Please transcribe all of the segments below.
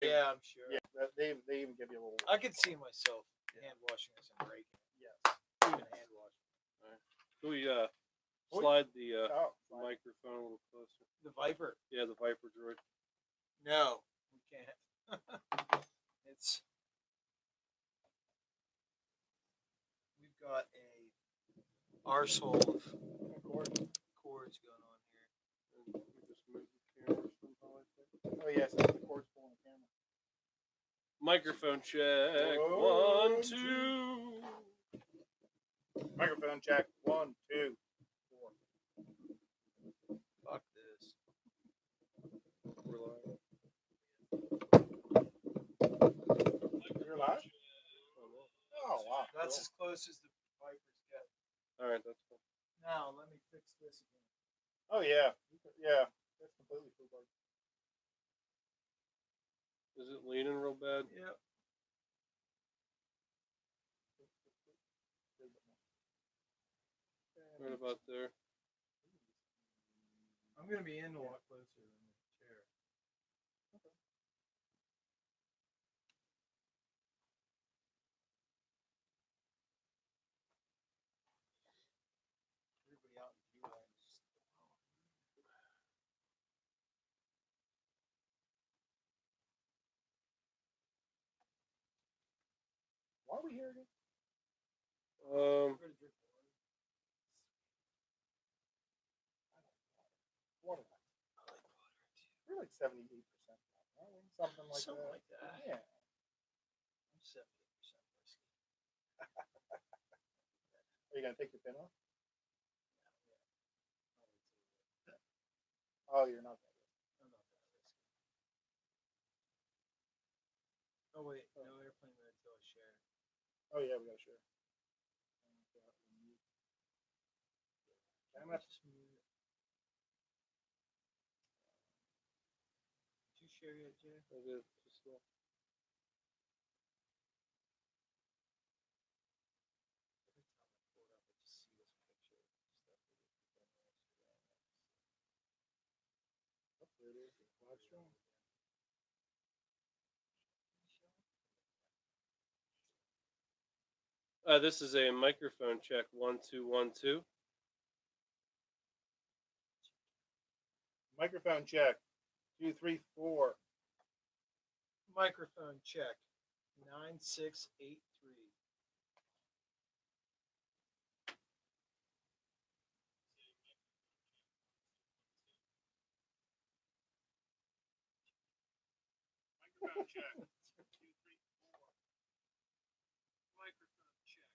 Yeah, I'm sure. Yeah, they even give you a little. I could see myself hand washing this and breaking it. Yes. Even hand washing. Can we slide the Oh, microphone a little closer? The Viper. Yeah, the Viper droid. No, we can't. It's we've got a arsehole of cords going on here. And we just move the camera somehow like that. Oh yes, that's the cord's pulling the camera. Microphone check. One, 1, 2. Microphone check. 1, 2, 4. Fuck this. We're live. You're live? Oh wow. That's cool. as close as the Vipers get. All right, that's cool. Now let me fix this again. Oh yeah. Yeah. That's completely full. Is it leaning real bad? Yep. Right about there. I'm gonna be in a lot closer than the chair. Everybody out in view land is just Why are we here again? Um, We're gonna drink water. Water. I like water too. We're like 78%. Something like Something that. like that. Yeah. I'm 70% whiskey. Are you gonna take your pin off? Oh, you're not. I'm not that risky. Oh wait, no airplane mode until I share. Oh yeah, we gotta share. I'm gonna just mute it. Did you share yet, Jay? I did just Every now. time I pull it up, I just see this picture of stuff that we did yesterday. Oh, there it is. Live stream. This is a microphone check. 1, 2, 1, 2. Microphone check. 2, 3, 4. Microphone check. 9683. Microphone check. 2, 3, 4. Microphone check.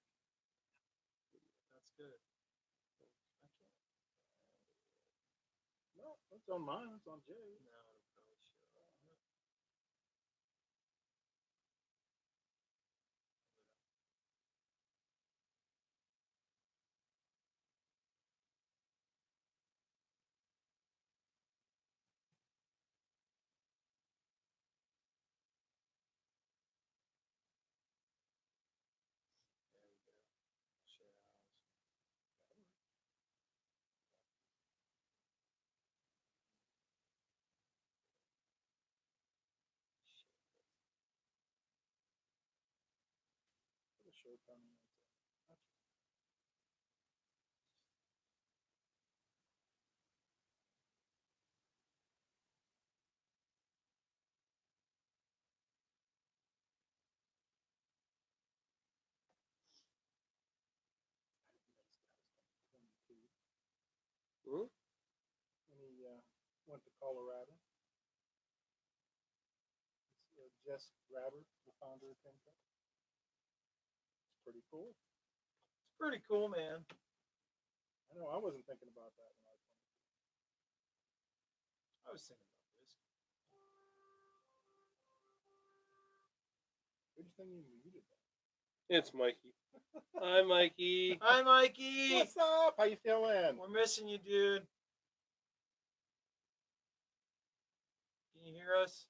That's good. I can't. No, it's on mine. It's on Jay. No, it'll probably show up. There we go. Share hours. The show coming. Hmm? And he went to Colorado. It's, Jess Grabber, the founder of Pimco. It's pretty cool. It's pretty cool, man. I know I wasn't thinking about that when I was playing. I was thinking about whiskey. Good thing you muted that. It's Mikey. Hi, Mikey. Hi, Mikey. What's up? How you feeling? We're missing you, dude. Can you hear us?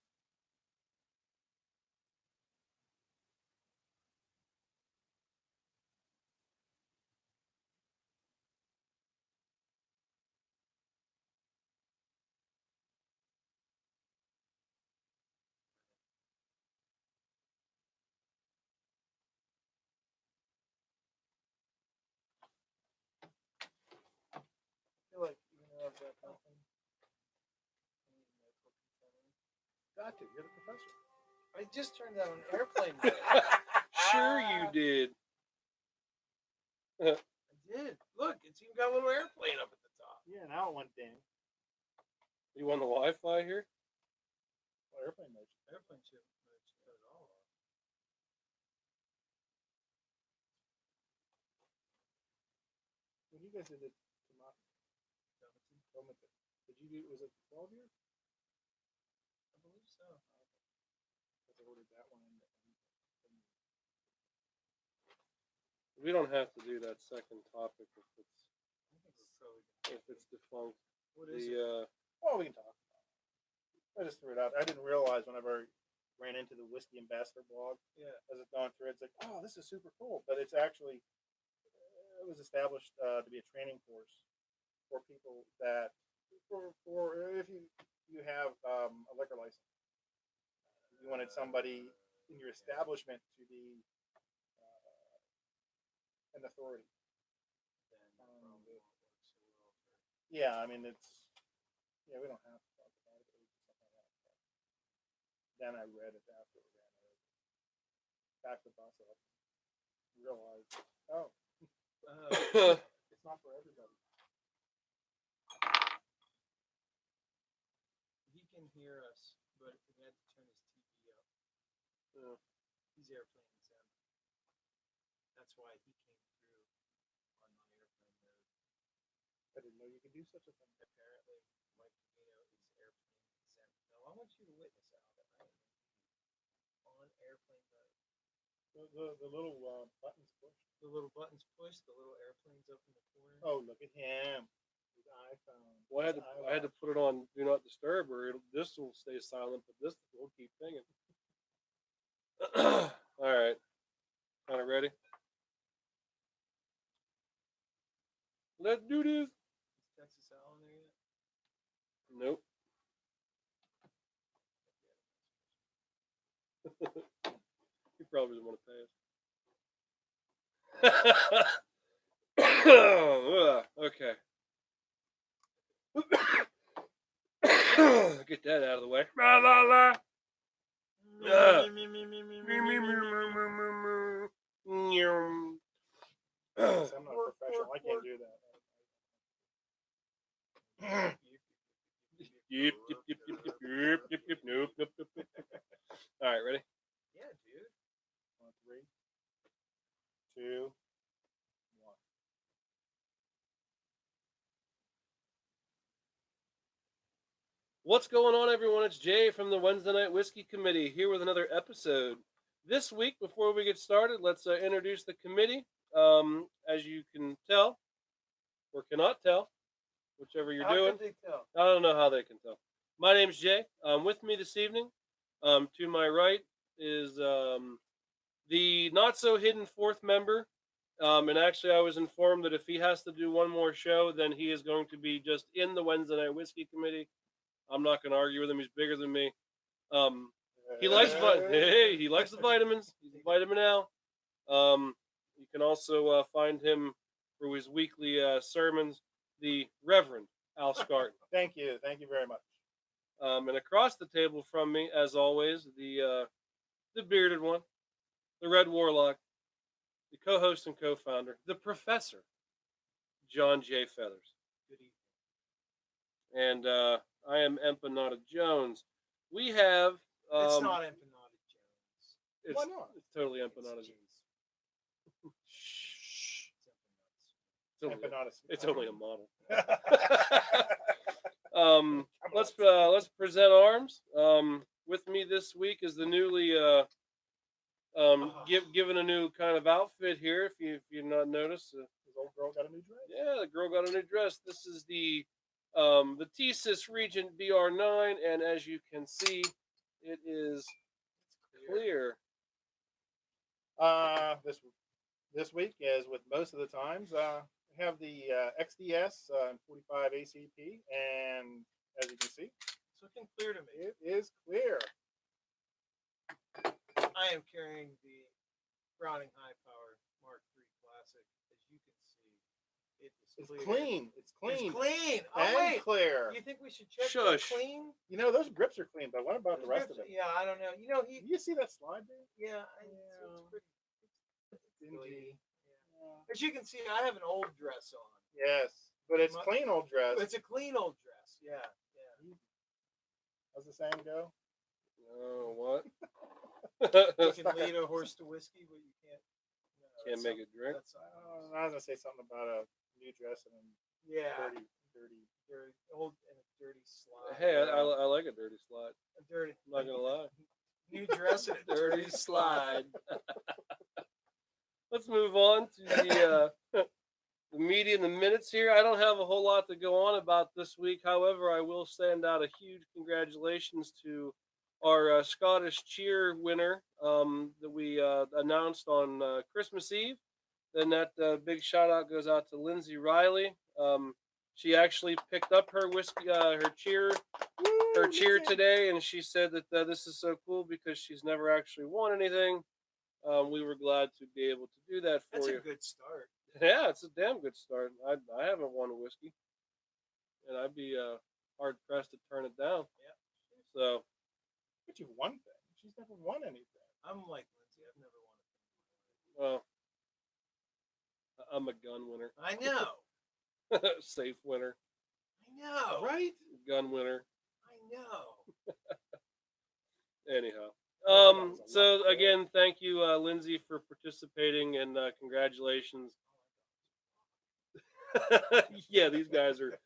How's that happen? Got to. You're the professor. I just turned that on airplane mode. Sure you did. I did. Look, it's even got a little airplane up at the top. Yeah, now it went ding. You on the Wi-Fi here? Well, airplane mode. Airplane ship mode should cut it all off. When you guys did it, did you do? Was it 12 years? I believe so. Because I ordered that one. We don't have to do that second topic if it's I think we're probably defunct. What is it? Well, we can talk. I just threw it out. I didn't realize whenever I ran into the Whiskey Ambassador blog, Yeah. as it's going through, it's like, oh, this is super cool. But it's actually, it was established to be a training course for people that, for if you have a liquor license, you wanted somebody in your establishment to be an authority. Then probably won't work so well for Yeah, I mean, it's, yeah, we don't have to talk about it. But we can talk about that. Then I read it after we ran over. Back to the bus, I realized, oh, it's not for everybody. he can hear us, but he had to turn his TV up. Yeah. He's airplane exempt. That's why he came through on my airplane mode. I didn't know you could do such a thing. Apparently, Mike Trevino is airplane exempt. Now, I want you to witness out that I am on airplane mode. The little buttons push. The little buttons push, the little airplanes up in the corner. Oh, look at him. His iPhone. Well, I had to put it on Do Not Disturb, or this will stay silent, but this will keep pinging. All right, kind of ready. Let's do this. Is Texas Al in there yet? Nope. He probably doesn't want to pay us. Okay. Get that out of the way. La la la. I'm not a professional. I can't do that. Yep. Nope. All right, ready? Yeah, dude. 3, 2, 1. What's going on, everyone? It's Jay from the Wednesday Night Whiskey Committee here with another episode. This week, before we get started, let's introduce the committee. As you can tell, or cannot tell, whichever you're How doing. can they tell? I don't know how they can tell. My name's Jay. With me this evening, to my right, is the not-so-hidden fourth member. And actually, I was informed that if he has to do one more show, then he is going to be just in the Wednesday Night Whiskey Committee. I'm not going to argue with him. He's bigger than me. He likes he likes the vitamins. He's a Vitamin Al. You can also find him for his weekly sermons, the Reverend Al Scarton. Thank you very much. And across the table from me, as always, the bearded one, the Red Warlock, the co-host and co-founder, the Professor, John J. Feathers. Good evening. And I am Empanada Jones. We have. It's not Empanada Jones. It's, Why not? It's totally Empanada It's Jones. Shh. It's only a model. Let's present arms. With me this week is the newly given a new kind of outfit here. If you've not noticed, His old girl got a new dress. yeah, the girl got a new dress. This is the Thesis Regent BR9, and as you can see, it is clear. This week, as with most of the times, we have the XDS and 45 ACP, and as you can see, It's looking clear to me. it is clear. I am carrying the Browning High Power Mark III Classic. As you can see, it is It's clear. clean. It's clean. It's clean. Oh And wait, clear. you think we should check for Shush. clean? You know, those grips are clean, but what about the Those rest of grips- it? Yeah, I don't know. You know, he. You see that slide there? Yeah, Yeah. it's pretty. It's Dingy. clean. Yeah. Yeah. As you can see, I have an old dress on. Yes, but it's My- clean old dress. It's a clean old dress. Yeah, yeah. How's the saying go? Oh, what? You can lead a horse to whiskey, but you can't. No, Can't that's make something- it drink. That's something else. I was gonna say something about a new dress and Yeah, dirty. dirty, old and a dirty slide. Hey, I like a dirty slide. A dirty. I'm not gonna lie. New dress and a dirty slide. Let's move on to the media and the minutes here. I don't have a whole lot to go on about this week. However, I will send out a huge congratulations to our Scottish cheer winner that we announced on Christmas Eve. Then that big shout out goes out to Lindsay Riley. She actually picked up her whiskey, her cheer today, and she said that this is so cool because she's never actually won anything. We were glad to be able to do that for That's you. a good start. Yeah, it's a damn good start. I haven't won a whiskey, and I'd be hard pressed to turn it down. Yeah. So, But you've won things. She's never won anything. I'm like Lindsay. I've never won well, I'm a gun winner, a thing. I know. safe winner, I know. Right? gun winner. I know. Anyhow, Oh, that was a so lot. again, thank you, Lindsay, for participating, and congratulations. Yeah, these guys are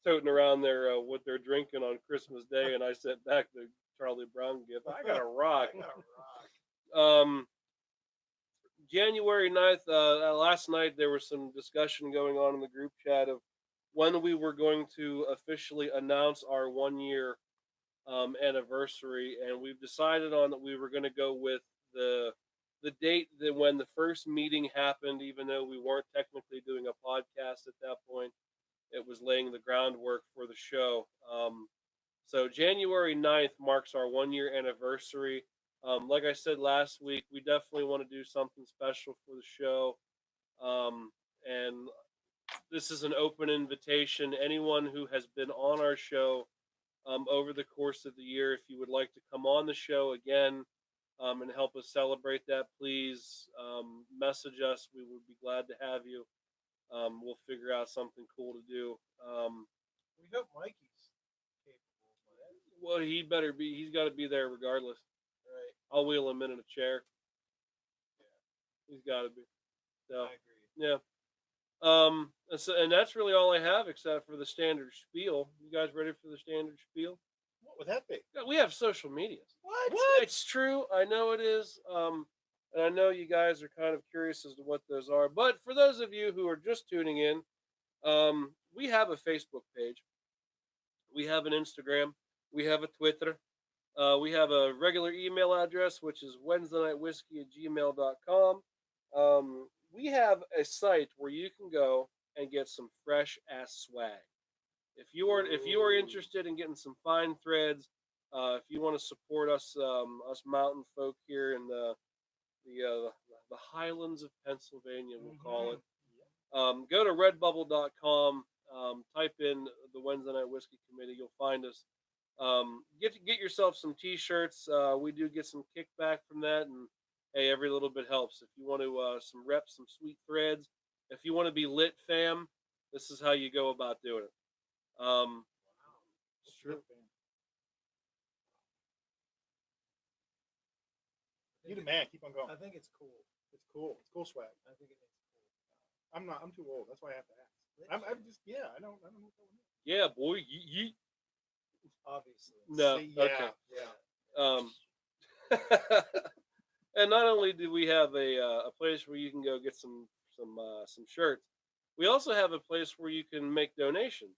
toting around their what they're drinking on Christmas Day, and I sent back the Charlie Brown gift. I got a rock. I got a rock. January 9th, last night there was some discussion going on in the group chat of when we were going to officially announce our 1 year anniversary, and we've decided on that we were going to go with the date that when the first meeting happened, even though we weren't technically doing a podcast at that point. It was laying the groundwork for the show. So January 9th marks our 1 year anniversary. Like I said last week, we definitely want to do something special for the show. And this is an open invitation. Anyone who has been on our show over the course of the year, if you would like to come on the show again and help us celebrate that, please message us. We would be glad to have you. We'll figure out something cool to do. We hope Mikey's capable of that. Well, he's got to be there regardless. Right. I'll wheel him in a chair. He's got to be. So, I agree. yeah. And that's really all I have except for the standard spiel. You guys ready for the standard spiel? What would that be? Yeah, we have social media. What? It's true. I know it is. And I know you guys are kind of curious as to what those are. But for those of you who are just tuning in, we have a Facebook page. We have an Instagram. We have a Twitter. We have a regular email address, which is wednesdaynightwhiskey@gmail.com. We have a site where you can go and get some fresh ass swag. If you are interested in getting some fine threads, if you want to support us us mountain folk here in the Highlands of Pennsylvania, we'll call it. Go to redbubble.com, type in the Wednesday Night Whiskey Committee, you'll find us. Get yourself some t-shirts. We do get some kickback from that, and hey, every little bit helps. If you want to some reps, some sweet threads, if you want to be lit, fam, this is how you go about doing it. It's true. You the man. Keep on going. I think it's cool. It's cool. It's cool swag. I think it is cool. I'm not. I'm too old. That's why I have to ask. I'm just. Yeah. I don't know what that one is. Yeah, boy. Yeet. Obviously. No. See, yeah. Okay. Yeah. And not only do we have a place where you can go get some shirts, we also have a place where you can make donations.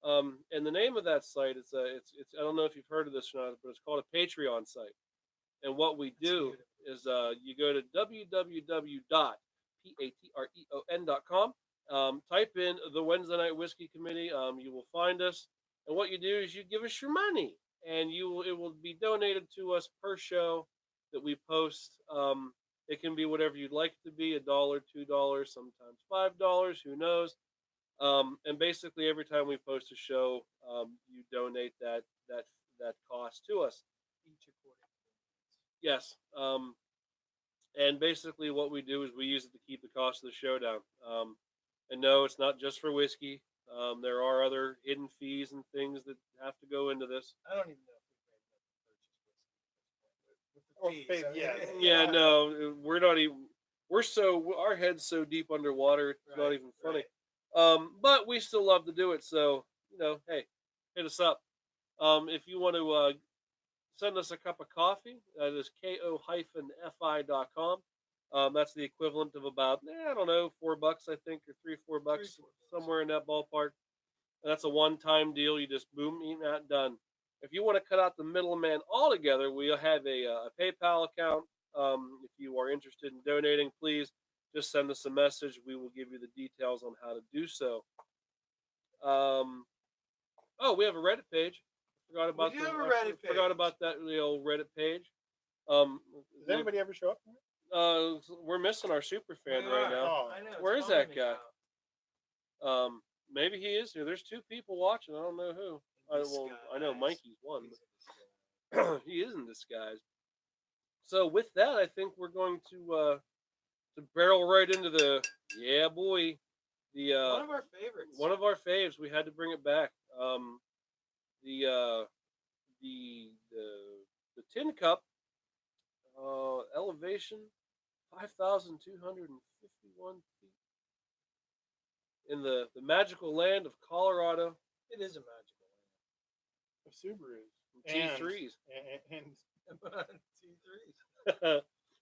And the name of that site it's I don't know if you've heard of this or not, but it's called a Patreon site. And what we do is you go to www.patreon.com, type in the Wednesday Night Whiskey Committee. You will find us, and what you do is you give us your money, and it will be donated to us per show that we post. It can be whatever you'd like it to be, $1, $2, sometimes $5, who knows. And basically every time we post a show, you donate that cost to us. Each according to their needs. Yes. And basically what we do is we use it to keep the cost of the show down. And no, it's not just for whiskey. There are other hidden fees and things that have to go into this. I don't even know if we've made enough to purchase whiskey Oh, with the fees. babe, yeah. I mean, Yeah, no, we're not even. We're so our heads so deep underwater, it's not Right, even funny. right. But we still love to do it. So hey, hit us up. If you want to send us a cup of coffee, that is ko-fi.com. That's the equivalent of about I don't know, $4 I think, or $3-4, $3-4. somewhere in that ballpark. And that's a one-time deal. You just boom, eat that, done. If you want to cut out the middleman altogether, we have a PayPal account. If you are interested in donating, please just send us a message. We will give you the details on how to do so. Oh, we have a Reddit page. Forgot about do have a Reddit Forgot page. about that old Reddit page. Does anybody ever show up? We're missing our super fan We right are. now. Oh. I know. it's Where is bumming that me guy? out. Maybe he is here. There's 2 people watching. I don't know who. I know Disguise. Mikey's one. He's in disguise. He is in disguise. So with that, I think we're going to barrel right into the boy, the One of our favorites. one of our faves. We had to bring it back. The the tin cup, elevation 5,251 feet in the magical land of Colorado. It is a magical Of Subarus. T3s. And land. T3s.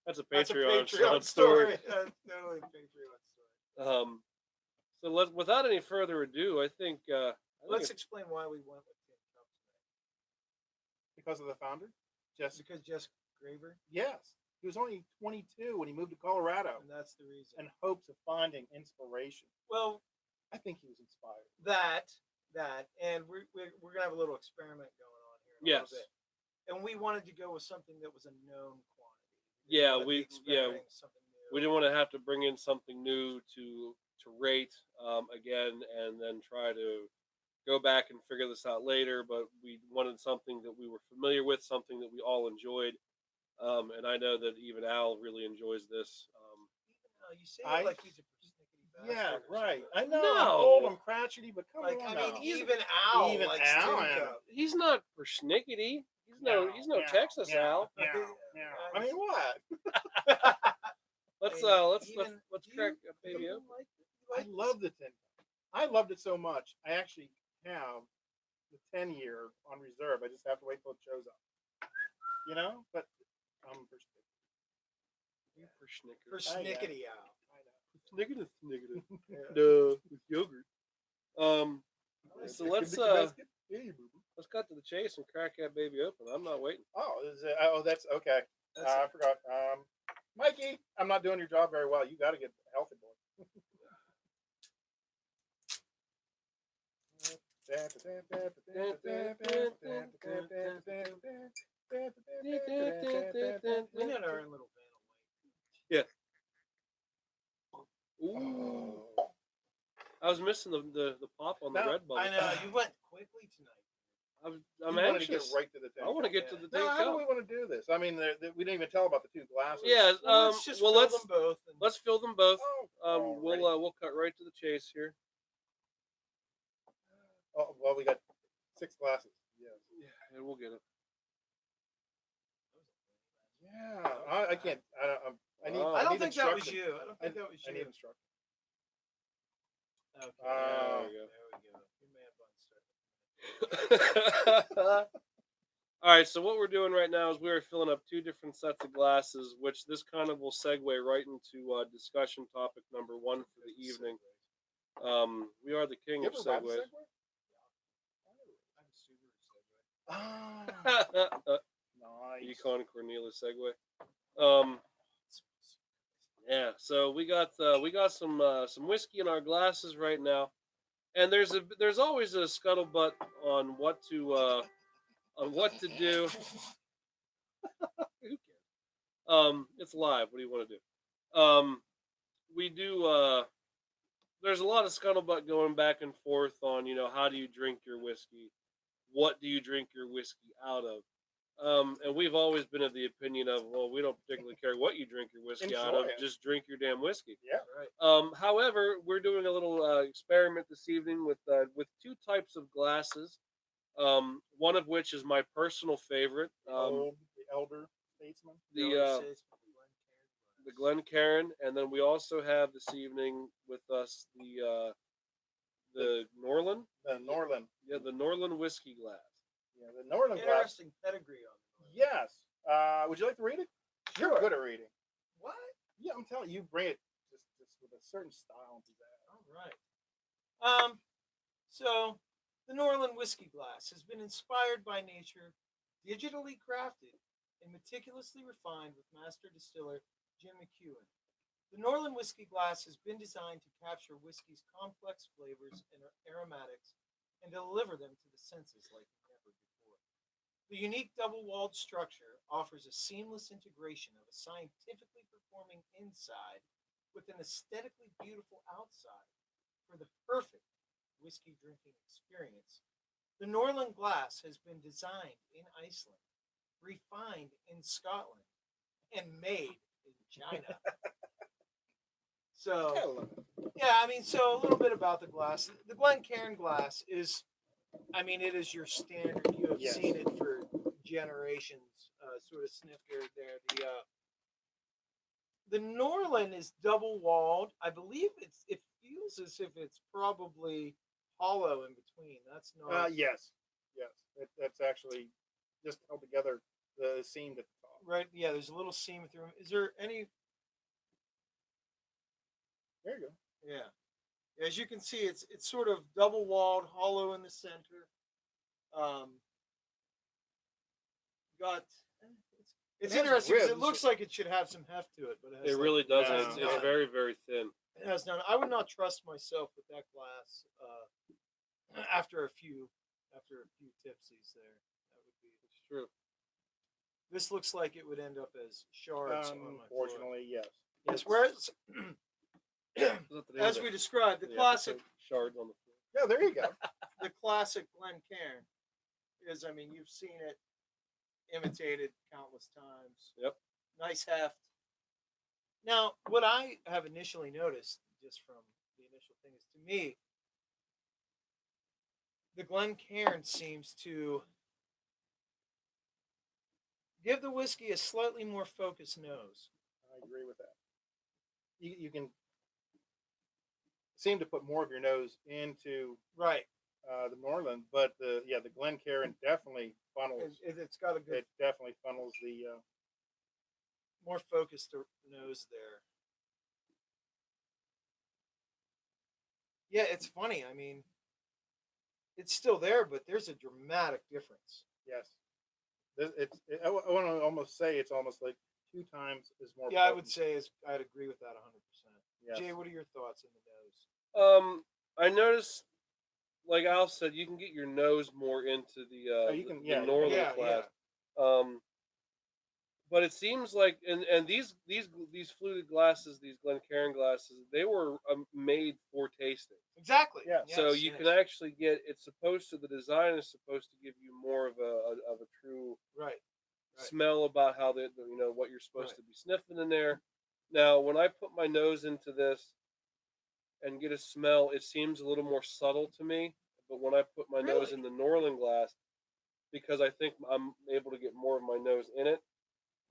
That's a That's a Patreon Patreon story. That's totally a Patreon story. So without any further ado, I think Let's explain why we went with Tin Cup tonight. because of the founder, Jesse. Because Jess Graver, Yes, he was only 22 when he moved to Colorado and that's the reason. in hopes of finding inspiration. Well, I think he was inspired. that, and we're gonna have a little experiment going on here. In a Yes. little bit. And we wanted to go with something that was a known quantity. Yeah, wanted to be experimenting something new. we didn't want to have to bring in something new to rate again and then try to go back and figure this out later. But we wanted something that we were familiar with, something that we all enjoyed. And I know that even Al really enjoys this. Even though you say it like he's a persnickety bastard. Yeah, or right. something. I know. No. I'm old, I'm crotchety, but come Like, on I now. mean, even Al even likes Al Tin and- Cup. He's not persnickety. He's no Meow, Texas meow, Al. meow, meow. I mean, what? Let's Even- let's do crack you- a baby you open. like it? You I like this? love the 10. I loved it so much. I actually have the 10-year on reserve. I just have to wait till it shows up. You know? But I'm You persnickety. Persnickety Al. I know. Snickety snickety. Yeah. Duh, with yogurt. So let's Biscuit, biscuit. Hey, boo-boo. let's cut to the chase and crack that baby open. I'm not waiting. Oh, that's okay. That's I forgot. Mikey, I'm not doing your job very well. You got to get healthy, boy. We got our own little van of white. Ooh, Oh. I was missing the pop on the No, red button. I know you went quickly tonight. I'm You wanted to get anxious. right to the I want to get to the No, tin how do cup. we want to do this? I mean, we didn't even tell about the 2 glasses. Yeah. Well, let's just well, fill let's them both. And let's fill them both. Oh, We'll cut right to the chase here. oh, well, we got 6 glasses. Yes. Yeah, and we'll get it. Yeah. I can't. I need. Oh. I don't need think that was instruction. you. I don't think that was I you. need instruction. Okay. Oh. There we go. There we go. Your man bun started. All right, so what we're doing right now is we are filling up 2 different sets of glasses, which this kind of will segue right into discussion topic number 1 for the evening. We are the king You of ever ride a segues. I have a Subaru Segway. Ah, nice. Yukon Cornelia Segway. Yeah, so we got some whiskey in our glasses right now, and there's always a scuttlebutt on what to do. Who cares? It's live. What do you want to do? We do there's a lot of scuttlebutt going back and forth on, how do you drink your whiskey? What do you drink your whiskey out of? And we've always been of the opinion of, well, we don't particularly care what you drink your whiskey out of, Enjoy it. just drink your damn whiskey. Yeah. Right. However, we're doing a little experiment this evening with two types of glasses. One of which is my personal favorite, The elder statesman. the Glencairn, and then we also have this evening with us the Norland, The Norland. the Norland whiskey glass. Yeah, the Norland glass. Interesting pedigree on it. Yes. Would you like to read it? You're Sure. good at reading. What? Yeah, I'm telling you, bring it just with a certain style and pizzazz. All right. So the Norland whiskey glass has been inspired by nature, digitally crafted, and meticulously refined with master distiller Jim McEwen. The Norland whiskey glass has been designed to capture whiskey's complex flavors and aromatics and deliver them to the senses like never before. The unique double-walled structure offers a seamless integration of a scientifically performing inside with an aesthetically beautiful outside for the perfect whiskey drinking experience. The Norland glass has been designed in Iceland, refined in Scotland, and made in China. So, I love it. yeah, I mean, so a little bit about the glass. The Glencairn glass is, I mean, it is your standard. You have Yes. seen it for generations. Sort of sniffed there. The Norland is double walled. I believe it feels as if it's probably hollow in between. That's not Yes. That's actually just held together the seam at the top. right. Yeah, there's a little seam through. Is there any? There you go. Yeah. As you can see, it's sort of double walled, hollow in the center. Got it's It has interesting 'cause it ribs. looks like it should have some heft to it, but it has It like, really does. No. It's very, very thin. it has none. I would not trust myself with that glass after a few tipsies there. That would be. It's true. This looks like it would end up as shards on my floor. Unfortunately, yes. Yes. Whereas, Is that the name as of we it? described, the The classic episode? Shards on the floor. Yeah, there you go. the classic Glencairn is, I mean, you've seen it imitated countless times. Yep. Nice heft. Now, what I have initially noticed, just from the initial thing, is to me, the Glencairn seems to give the whiskey a slightly more focused nose. I agree with that. You can seem to put more of your nose into Right. the Norland, but the Glencairn definitely funnels. It's got a good, It definitely funnels the. more focused nose there. Yeah, it's funny. I mean, it's still there, but there's a dramatic difference. Yes. I want to almost say it's almost like 2 times as more. Yeah, I would potent. say I'd agree with that 100%. Yes. Jay, what are your thoughts on the nose? I noticed, like Al said, you can get your nose more into the you can- the yeah, Norland yeah, class. But it seems like, and these fluted glasses, these Glencairn glasses, they were made for tasting. Exactly. Yeah. So Yes, you yes. can actually get. It's supposed to. The design is supposed to give you more of a true Right. smell about how what you're supposed Right. to be sniffing in there. Now, when I put my nose into this and get a smell, it seems a little more subtle to me. But when I put my nose Really? in the Norland glass, because I think I'm able to get more of my nose in it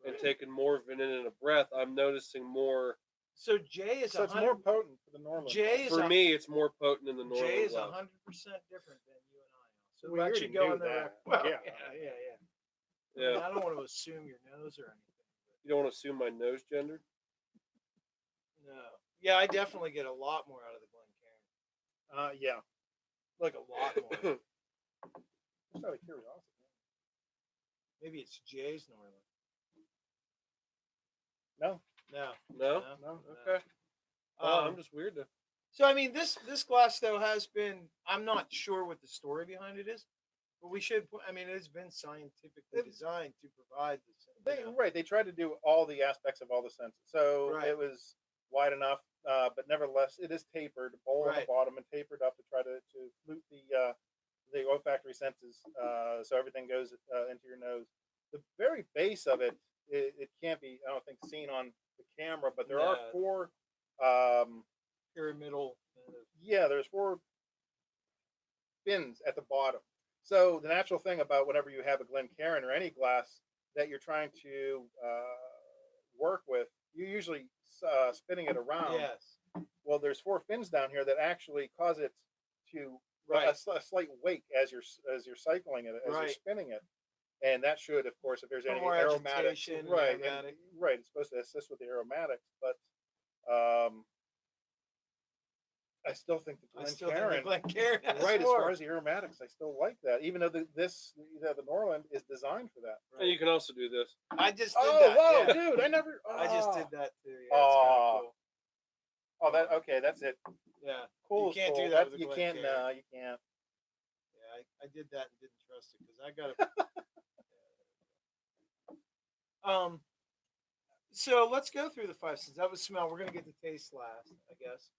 and Right. taking more of it in a breath, I'm noticing more. So Jay is So it's 100. more potent for the Norland. Jay is For a- me, it's more potent in the Norland Jay is glass. 100% different than you and I. So We we're actually already go knew on the that. record. Well, Yeah. yeah. I mean, Yeah, I don't want to assume your nose or anything. you don't want to assume my nose gender. No. Yeah, I definitely get a lot more out of the Glencairn. Yeah. Like a lot more. Just out of curiosity. Maybe it's Jay's Norland. No. No. No. No. Okay. Oh, Um, I'm just weird. So I mean, this glass though has been. I'm not sure what the story behind it is, but we should. I mean, it has been scientifically designed to provide this. Right. They tried to do all the aspects of all the senses. So Right. it was wide enough, but nevertheless, it is tapered, bowl on the Right. bottom, and tapered up to try to flute the olfactory senses, so everything goes into your nose. The very base of it, it can't be, I don't think, seen on the camera, but there are Yeah. four. Pyramidal. Yeah, there's four fins at the bottom. So the natural thing about whenever you have a Glencairn or any glass that you're trying to work with, you're usually spinning it around. Yes. Well, there's four fins down here that actually cause it to Right. a slight wake as you're cycling it, as you're Right. spinning it, and that should, of course, if there's For any more aromatics, agitation, right, aromatic. right, it's supposed to assist with the aromatics, but um, I still think the I still think the Glencairn, Glencairn has right, as more. far as the aromatics, I still like that, even though the Norland is designed for that. And you can also do this. I just did Oh, that. whoa, yeah. dude! I never. I just oh. did that too. Yeah, it's Oh. kind of Oh, that okay. That's it. cool. Yeah. Cool. You is can't cool. do that with a You can't. Glencairn. No, you can't. Yeah, I did that and didn't trust it because I got to. So let's go through the five senses. That was smell. We're gonna get to taste last, I guess.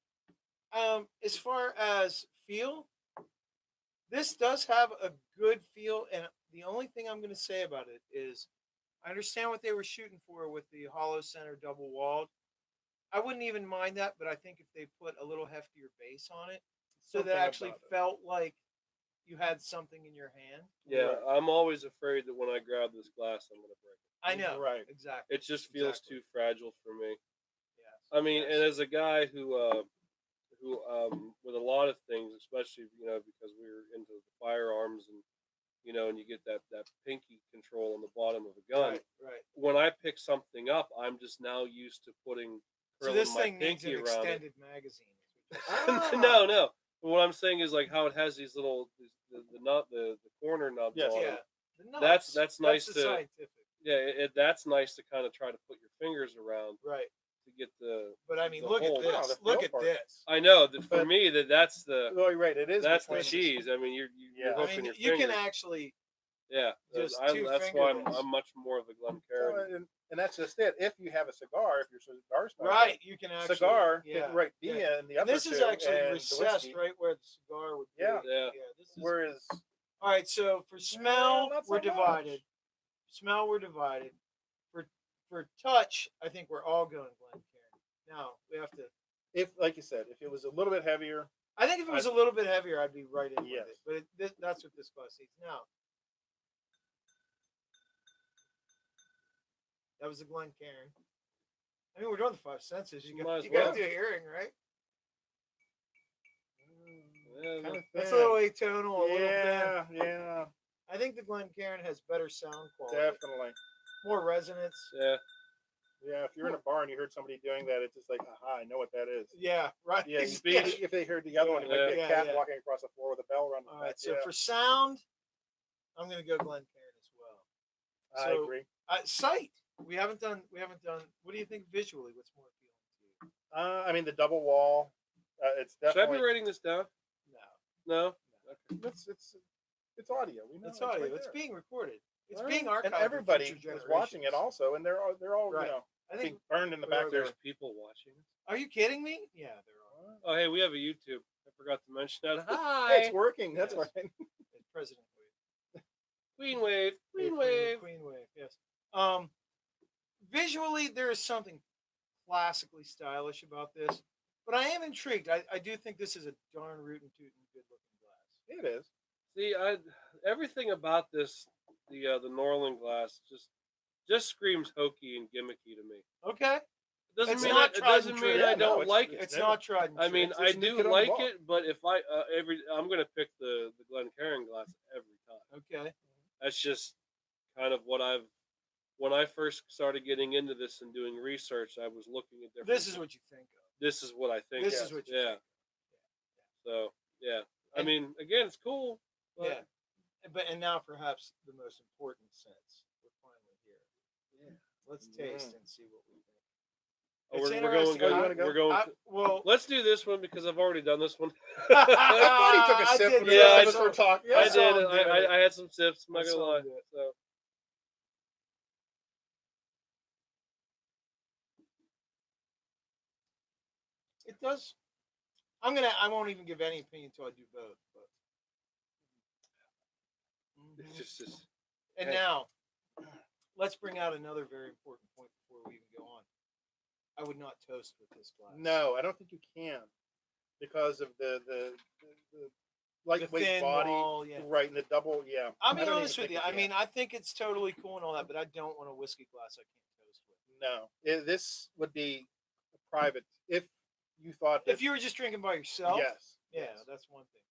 As far as feel, this does have a good feel, and the only thing I'm gonna say about it is, I understand what they were shooting for with the hollow center double walled. I wouldn't even mind that, but I think if they put a little heftier base on it, so that Something actually about it. felt like you had something in your hand. Yeah, Right. I'm always afraid that when I grab this glass, I'm gonna break it. I know, Right. exactly. It just feels Exactly. too fragile for me. Yes. I mean, yes. and as a guy who with a lot of things, especially because we were into the firearms and and you get that pinky control on the bottom of a gun. right, right. When I pick something up, I'm just now used to putting So curling this my thing needs pinky an around it. extended magazine. is what Ah. No. But what I'm saying is like how it has these little the corner nubs Yes. on you're saying. it. Yeah. The That's nuts. nice the to scientific. yeah. That's nice to kind of try to put your fingers around Right. to get the. But I mean, the look at whole- this. Oh, the look feel at part. this. I know that for But- me that's the Oh, you're right. It is. that's the between cheese. I mean, you're Yeah. I hoofing mean, your you can fingers. actually. Yeah, just that's two why finger this. I'm much more of a So, Glencairn. and that's just it. If you have a cigar, if your cigar smoker, Right. You can actually. cigar Yeah. can right be yeah. in the And upper this is two actually and the recessed whiskey. right where the cigar would be. Yeah. Yeah. This is. Whereas All right. So for smell, not so we're much. divided. Smell, we're divided. For touch, I think we're all going Glencairn. Now we have to. if, like you said, if it was a little bit heavier, I think if it was a little bit heavier, I'd be right in Yes. with it. But that's what this glass needs. Now, that was a Glencairn. I mean, we're doing the five senses. You Might got as you got well. to do hearing, right? Yeah, kind of That's a little atonal, a little thin. yeah, yeah, I think the Glencairn has better sound quality, definitely. more resonance. yeah. Yeah, if you're in a bar and you heard somebody doing that, it's just like, aha, I know what that is. Yeah, right. Yeah, Yeah. if they heard the other one, it might be a Yeah, cat yeah. walking across the floor with a bell around the All neck. right. So Yeah, for sound, I'm going to go Glencairn as well. I so- agree. Sight. We haven't done. What do you think visually? What's more appealing to you? I mean, the double wall, it's Should I definitely. be writing this down? No. No. It's audio. We know It's audio. right It's there. being recorded. It's Right. being archived. and for everybody future is watching it generations. also, and they're all Right. you know I being think. burned in the There back are- there. There's people watching. Are you kidding me? Yeah, there are. Oh, hey, we have a YouTube. I forgot to mention that. Hey, Hi. it's working. That's Yes. right. It's President Wave. Queen Wave. Yeah, Queen Wave. Queen Wave. Yes. Visually, there is something classically stylish about this, but I am intrigued. I do think this is a darn rootin' tootin' good looking glass. It is. See, everything about this, the Norland glass, just screams hokey and gimmicky to me. Okay. It doesn't It's mean not it tried doesn't and mean true. I Yeah, no, don't it's- like it. It's never- not tried and true. I mean, It's I just a new do kid on the like block. it, but if I I'm gonna pick the Glencairn glass every time. Okay. That's just kind of what when I first started getting into this and doing research, I was looking at different. This is what you think of. This is what I think. This of. is what you yeah. think. So yeah, I And- mean, again, it's cool. But Yeah. And now perhaps the most important sense. We're finally here. Yeah. Let's taste and see what we think. Oh, It's we're going. interesting. Oh, you wanna go? We're going. Well, Let's do this one because I've already done this one. I thought he took a I sip. did when too. he was Yeah, having I for saw- talk. yeah, I I saw did. him doing it. I had some sips. I'm I not gonna saw lie. him do it. So It does. I won't even give any opinion until I do both. But It's just and Hey. now, let's bring out another very important point before we even go on. I would not toast with this glass. No, I don't think you can because of the lightweight thin body, wall, yeah. right? And the double, yeah. I'll I be don't honest even with you. think I can. mean, I think it's totally cool and all that, but I don't want a whiskey glass I can't toast with. No, this would be private if you thought that. If you were just drinking by yourself, Yes, yeah, yes. that's one thing.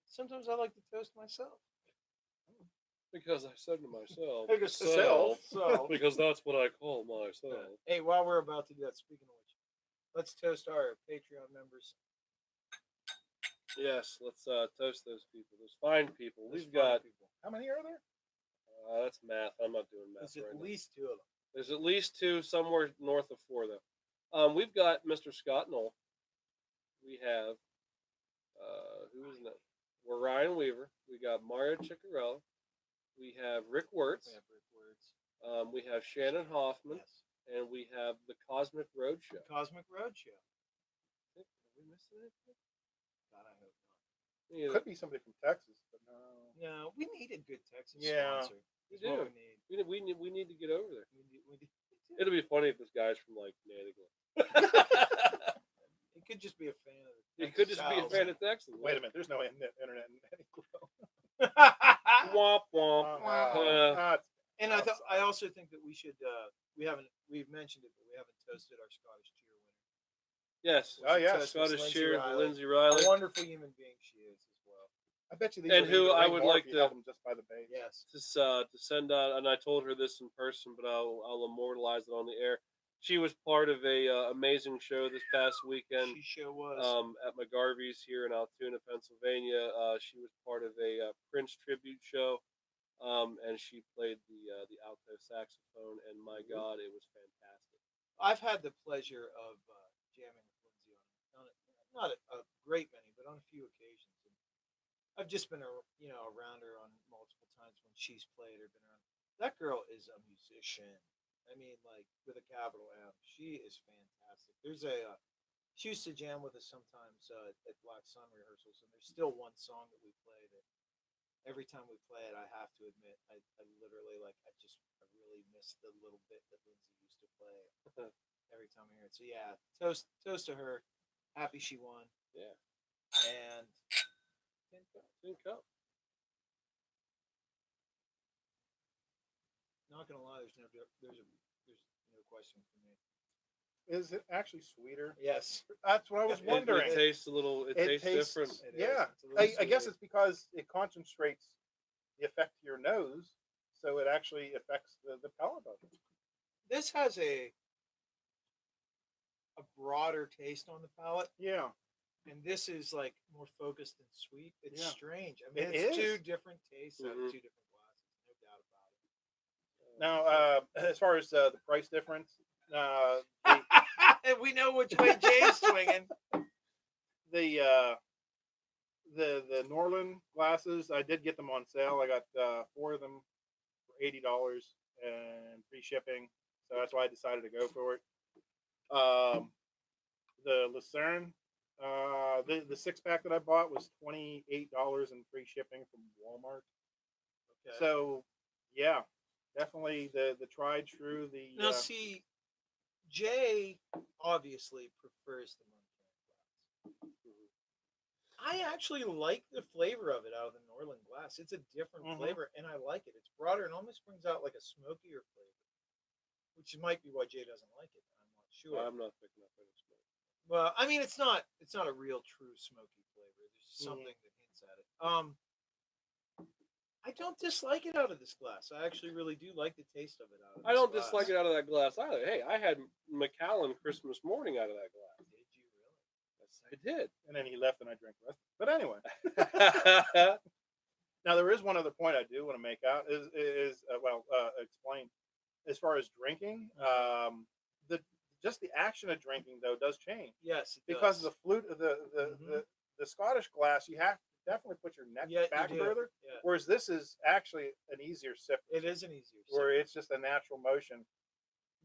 Sometimes I like to toast myself. because I said to myself, Because Self. because that's what I call myself. Hey, while we're about to do that, speaking of which, let's toast our Patreon members. Yes, let's toast those people, those fine people. those We've fine got people. How many are there? that's math. I'm not doing math There's right at now. least two of them. There's at least two, somewhere north of four though. We've got Mr. Scott Knoll. We have who is that? We're Ryan Weaver. We got Mario Ciccarello. We have Rick Wirtz. We have Rick Words. We have Shannon Hoffman, Yes. and we have the Cosmic Road Show. Cosmic Roadshow. Have we missed anything? God, I hope not. Me either. Could be somebody from Texas, but no. No, we need a good Texas Yeah. sponsor. We Is what do. we need. We need to get over there. We need It'll be funny if this guy's from like Nanticoke. He could just be a fan of He the could just be a Texas fan of Texas. Wait a minute. There's no internet in Antigua. South. Womp womp. And I also think that we should we've mentioned it, but we haven't toasted our Scottish cheer winner. Yes. Oh, yes. Scottish Lindsay cheer, Riley. Lindsay Riley. A wonderful human being she is as well. I bet you these And would who even I ring would more like if you to- had them just by the base. Yes. To send out, and I told her this in person, but I'll immortalize it on the air. She was part of a amazing show this past weekend. She sure was. At McGarvey's here in Altoona, Pennsylvania. She was part of a Prince tribute show, and she played the alto saxophone. And my God, it was fantastic. I've had the pleasure of jamming with Lindsay on not a great many, but on a few occasions. And I've just been around her on multiple times when she's played or been around. That girl is a musician. I mean, like with a capital M. She is fantastic. She used to jam with us sometimes at Black Sun rehearsals, and there's still one song that we play that every time we play it, I have to admit, I literally I really miss the little bit that Lindsay used to play every time I hear it. So yeah, toast to her. Happy she won. Yeah. And Tin Cup. not gonna lie, there's no question for me. Is it actually sweeter? Yes. That's what I was wondering. It tastes a little. It tastes different. It is. Yeah, It's a little I guess sweeter. it's because it concentrates the effect to your nose, so it actually affects the palate of it. This has a broader taste on the palate, Yeah, and this is like more focused and sweet. It's Yeah. strange. I mean, It it's is. two different tastes out Mhm. of two different glasses, no doubt about it. Now, as far as the price difference, And we know which way Jay's swinging. the Norland glasses, I did get them on sale. I got 4 of them for $80 and free shipping, so that's why I decided to go for it. The Lucerne, the 6-pack that I bought was $28 and free shipping from Walmart. Okay. So, yeah, definitely the tried true. The Now, see, Jay obviously prefers the Montana glass. I actually like the flavor of it out of the Norland glass. It's a different Mhm. flavor, and I like it. It's broader and almost brings out like a smokier flavor, which might be why Jay doesn't like it. I'm not sure. I'm not picking up any smoke. Well, I mean, it's not a real true smoky flavor. There's something that hints at it. I don't dislike it out of this glass. I actually really do like the taste of it out of this I don't glass. dislike it out of that glass either. Hey, I had Macallan Christmas morning out of that glass. Did you really? Yes, I did. and then he left, and I drank the rest. But anyway, now there is one other point I do want to make out is explain as far as drinking. Just the action of drinking though does change Yes, it because does. of the flute of the Scottish glass. You have to definitely put your neck Yeah, you back do. further, Yeah, whereas this is actually an easier sip, it is an easier. where sip. it's just a natural motion.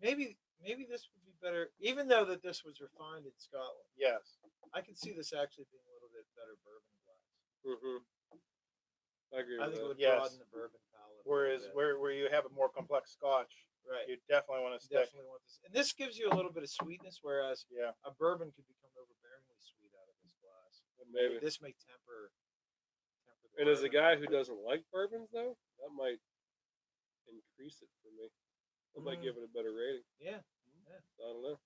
Maybe maybe this would be better, even though that this was refined in Scotland. Yes. I could see this actually being a little bit better bourbon glass. Mm-hmm. I agree I with think it that. would Yes. broaden the bourbon palate. a Whereas little bit. where you have a more complex Scotch, right, you definitely want to you stick. definitely want this, and this gives you a little bit of sweetness, whereas Yeah. a bourbon could become overbearingly sweet out of this glass. Maybe. This may temper. The And as a bourbon guy little who bit. doesn't like bourbons, though, that might increase it for me. I might Mm. give it a better rating. yeah, I don't know.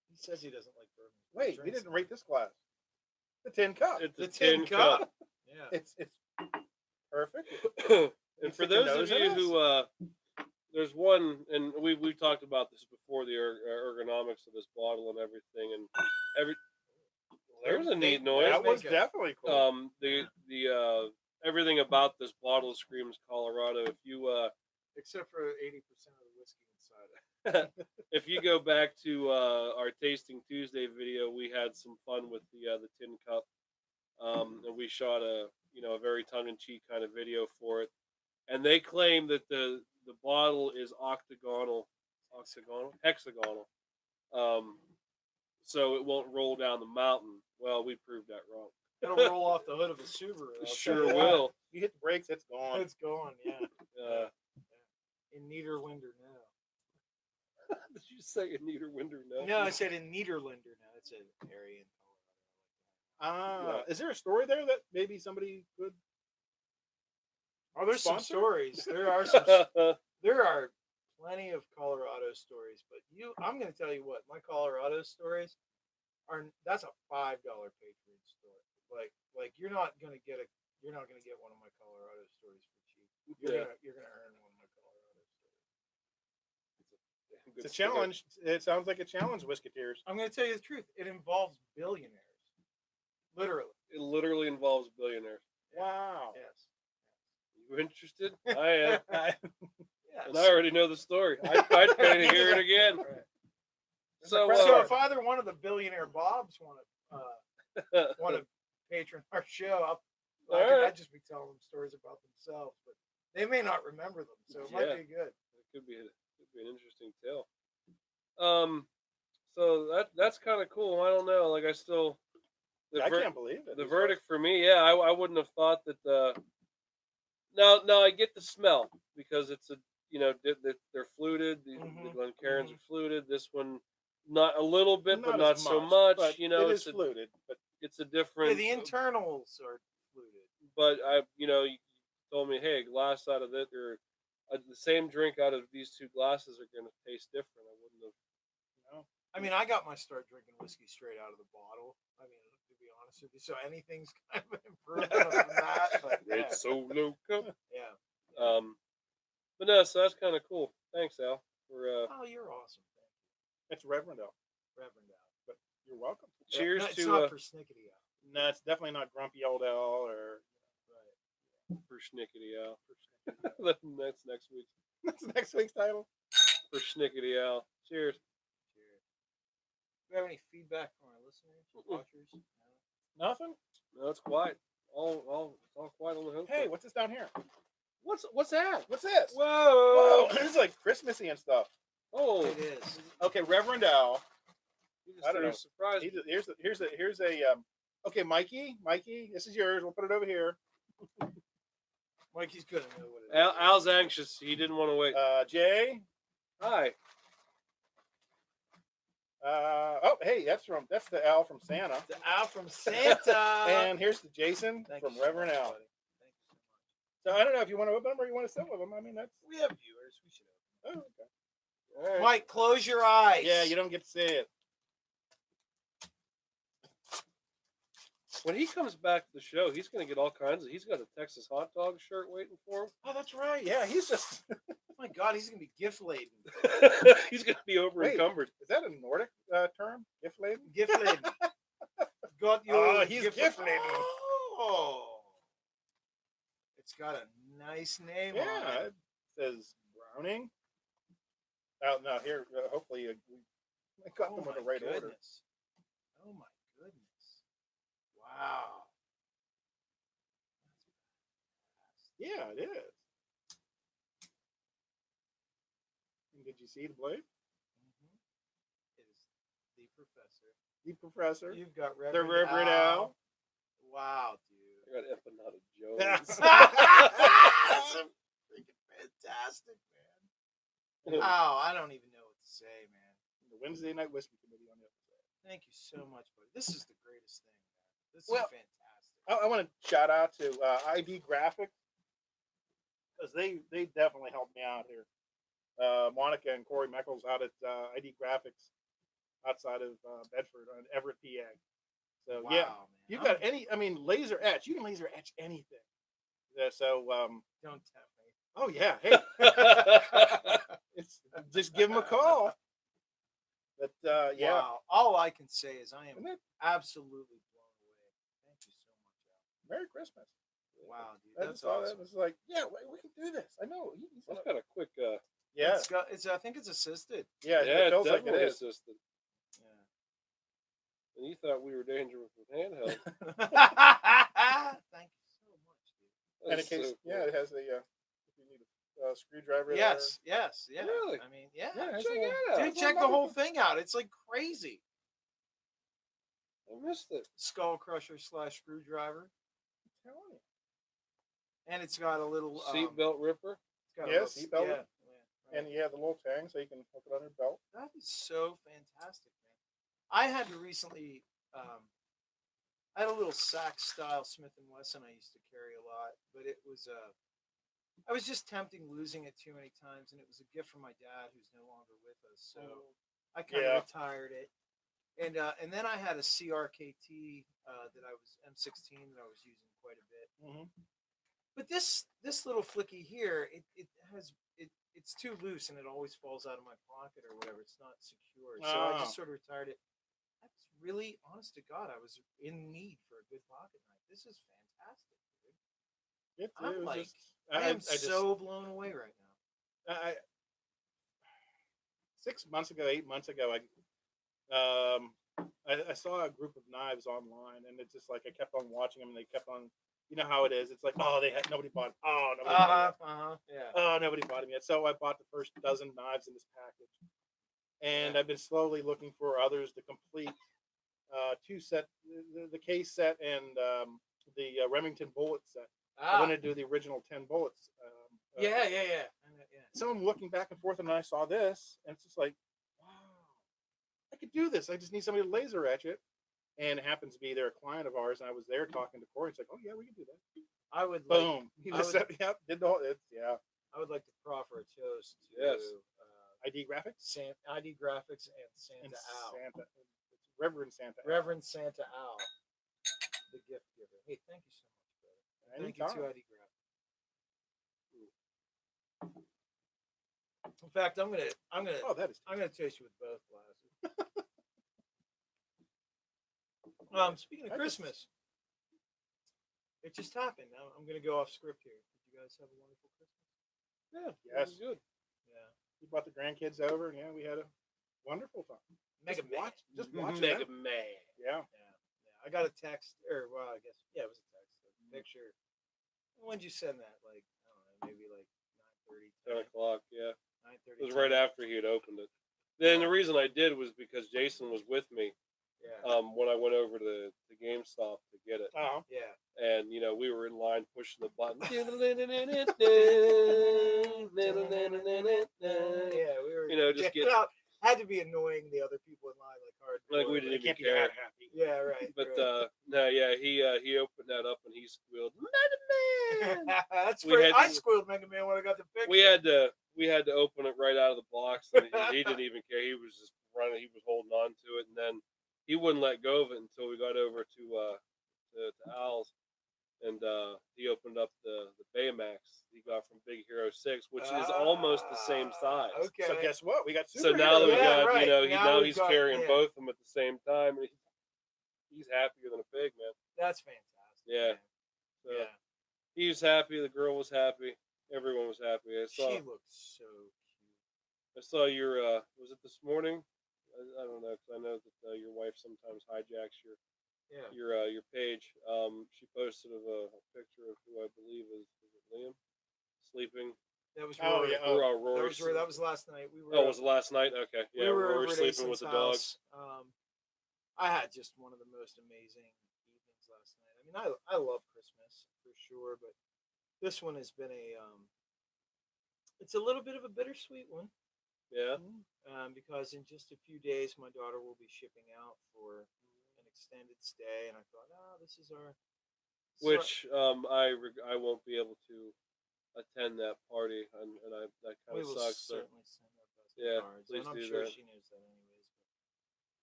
he says he doesn't like bourbon. He Wait, we drinks didn't it. rate this glass. The tin cup. It's The a tin cup. Yeah, It's perfect. And for stick your those of nose in you us? who, there's one, and we've talked about this before, the ergonomics of this bottle and everything, and there was a neat noise. That was Make a- definitely cool. The everything about this bottle screams Colorado. If you except for 80% of the whiskey inside it. if you go back to our Tasting Tuesday video, we had some fun with the tin cup, and we shot a very tongue-in-cheek kind of video for it. And they claim that the bottle is hexagonal, so it won't roll down the mountain. Well, we proved that wrong. It'll roll off the hood of a Subaru. I'll tell Sure you that. will. You hit the brakes, it's gone. It's gone. Yeah. Uh, In Niederlinder now. did you say a Niederwinder? No, I said in Niederlinder now. It's an area in Colorado. Is there a story there that maybe somebody could? Oh, there's some Sponsor? stories. There are some. There are plenty of Colorado stories, but I'm going to tell you what. My Colorado stories that's a $5 Patreon story. Like you're not going to get one of my Colorado stories for cheap. You're gonna earn one of my Colorado stories. It's a challenge. It sounds like a challenge, Whisketeers. I'm going to tell you the truth. It involves billionaires. Literally. It literally involves billionaires. Wow. Yes. You interested? I am. Yes. And I already know the story. I'd pay to hear it again. Right. So, So if either one of the billionaire Bobs want to patron our show, I'd just be telling them stories about themselves, but they may not remember them, so it might be good. It could be an interesting tale. So that's kind of cool. I don't know. Like I still, I can't believe it. the verdict for me, yeah, I wouldn't have thought that. Now I get the smell because it's they're fluted. The Glencairns are fluted. This one, not a little bit, but not as so much, much. but You know, it it's is fluted, but it's a different. Yeah, the internals are fluted. But you told me, hey, a glass out of it, or the same drink out of these two glasses are going to taste different. I wouldn't have. I mean, I got my start drinking whiskey straight out of the bottle. I mean, to be honest with you, so anything's kind of an improvement from that. But Red Solo Cup. yeah. But no, so that's kind of cool. Thanks, Al. For Oh, you're awesome. Thank you, it's Reverend Al. Reverend Al. But you're welcome. cheers No, it's to not persnickety Al. No, it's definitely not Grumpy Old Al or. Persnickety Al. That's next week. That's next week's title. Persnickety Al. Cheers. Cheers. Do you have any feedback from our listeners, watchers? No? Nothing. No, it's quiet. It's all quiet on the home. Hey, what's this down here? what's that? What's this? Whoa! Whoa, it's like Christmassy and stuff. Oh, It is. Okay, Reverend Al. I don't know. Surprise. Here's a okay, Mikey, this is yours. We'll put it over here. Mikey's gonna know what it is. Al's anxious. He didn't want to wait. Jay. Hi. Oh, hey, that's the Al from Santa. The Al from Santa. And here's the Jason Thank from you so Reverend much, Al. buddy. Thank you so much. So I don't know if you want to open them or you want to sit with them. I mean, that's. We have viewers. We should. Oh, okay. All right. Mike, close your eyes. Yeah, you don't get to see it. When he comes back to the show, he's going to get all kinds of. He's got a Texas hot dog shirt waiting for him. Oh, that's right. Yeah, he's just. Oh my God, he's gonna be gift laden. He's going to be over encumbered. Is that a Nordic term? Gift laden? Gift laden. Got your. Oh, he's gift laden. Oh. It's got a nice name on Yeah, it. it says Browning. Oh no, here. Hopefully, I got them in the right order. Oh my goodness! Wow. Yeah, it is. And did you see the blade? professor. the professor. You've got The Reverend, Reverend Al. Al. Wow, dude. I got Empanada That's Jones. freaking fantastic, man. Wow, I don't even know what to say, man. The Wednesday Night Whiskey Committee on the episode. Thank you so much, buddy. This is the greatest thing, man. This Well, is fantastic. I want to shout out to ID Graphics because they definitely helped me out here. Monica and Corey Meckles out at ID Graphics outside of Bedford on Everett, PA. So Wow, yeah, man. you got any? I mean, laser etch. You can laser etch anything. Yeah, so Don't tempt me. oh yeah, hey, it's just give them a call. But yeah, Wow. All I can say is I am Isn't it? absolutely blown away. Thank you so much, Al. Merry Christmas. Wow, dude. I That's just saw that. awesome. It was like, yeah, we can do this. I know. That's got a quick. Yeah, It's I think it's assisted. yeah, Yeah, it feels like it definitely is. assisted. Yeah. And you thought we were dangerous with handheld. Thank you so much, dude. And in That's case, so cool. yeah, it has the if you need a screwdriver. Yes, yes, yeah. Really? I mean, yeah. There. Yeah, Check it's it out. Dude, check the whole thing out. It's like crazy. I missed it. Skull crusher / screwdriver, I'm telling you. and it's got a little Seatbelt ripper. It's got a Yes, little- seatbelt. Yeah, yeah, And you have the little tang, so you can hook it on your belt. that is so fantastic, man. I had to recently. I had a little sack style Smith and Wesson I used to carry a lot, but it was I was just tempting losing it too many times, and it was a gift from my dad who's no longer with us. So I kind Yeah. of retired it, and then I had a CRKT that I was M16 that I was using quite a bit. Mm-hmm. But this little flicky here, it's too loose and it always falls out of my pocket or whatever. It's not secure, so I Oh. just sort of retired it. I was really, honest to God, I was in need for a good pocket knife. This is fantastic, dude. I'm like, I am so blown away right now. 6 months ago, 8 months ago, I saw a group of knives online, and it's just like I kept on watching them, and they kept on. You know how it is. It's like, oh, nobody bought. Oh, nobody bought it. Yeah. Oh, nobody bought them yet. So I bought the first dozen knives in this package, and Yeah. I've been slowly looking for others to complete two set, the case set and the Remington bullet set. I want to do the original 10 bullets. Yeah. Yeah. So I'm looking back and forth, and I saw this, and it's just like, wow, I could do this. I just need somebody to laser etch it. And it happens to be they're a client of ours, and I was there talking to Corey. It's like, oh yeah, we can do that. I would Boom. He I just would- said, yep, did the whole. Yeah. I would like to proffer a toast to Yes. ID Graphics ID Graphics and Santa and Al. Santa. It's Reverend Santa. Al. Reverend Santa Al, the gift giver. Hey, thank you so much, brother. Thank you Anytime. to ID Graphics. In fact, I'm Oh, that is. gonna taste you with both glasses. Speaking of I just- Christmas, it just happened. I'm gonna go off script here. Did you guys have a wonderful Christmas? Yeah. Yes. It was good. Yeah. We brought the grandkids over, and yeah, we had a wonderful time. Mega Just Man. watch, just watch Mega them. Man. Yeah. Yeah. I got a text, or well, I guess it was a text, a picture. When'd you send that? Like I don't know, maybe like 9:30, 10 o'clock. Yeah. 9:30. It was right after he had opened it. Then the reason I did was because Jason was with me Yeah. when I went over to GameStop to get it, Oh. Yeah. and we were in line pushing the button. Yeah, we were. Just yeah, get well, had to be annoying the other people in line like hard. like we didn't They even can't be care. that happy. Yeah, right. But right. no, yeah, he opened that up and he squealed, Mega Man. That's we pretty. had I to- squealed Mega Man when I got the picture. we had to open it right out of the box, and he didn't even care. He was just running. He was holding on to it, and then he wouldn't let go of it until we got over to Al's, and he opened up the Baymax he got from Big Hero 6, which is almost the same size. Okay. So guess what? We got So now that we Yeah, got, right. Now we've he's got- carrying yeah. both of them at the same time. And he's happier than a pig, man. That's fantastic. Yeah. man. So Yeah. he was happy. The girl was happy. Everyone was happy. She looked so cute. I saw your. Was it this morning? I don't know, because I know that your wife sometimes hijacks Yeah. your page. She posted a picture of who I believe is it Liam sleeping. That was Oh, Rory. yeah. Rory. That was last night. We were. Oh, was it last night? Okay. we Yeah, were Rory over at sleeping with Asen's the dog. house. I had just one of the most amazing evenings last night. I mean, I love Christmas for sure, but this one has been it's a little bit of a bittersweet one. Yeah. Because in just a few days, my daughter will be shipping out for an extended stay, and I thought, this is our. Which I won't be able to attend that party, and that kind We of will sucks. So certainly send our best yeah, regards, please and I'm do sure that. she knows that anyways.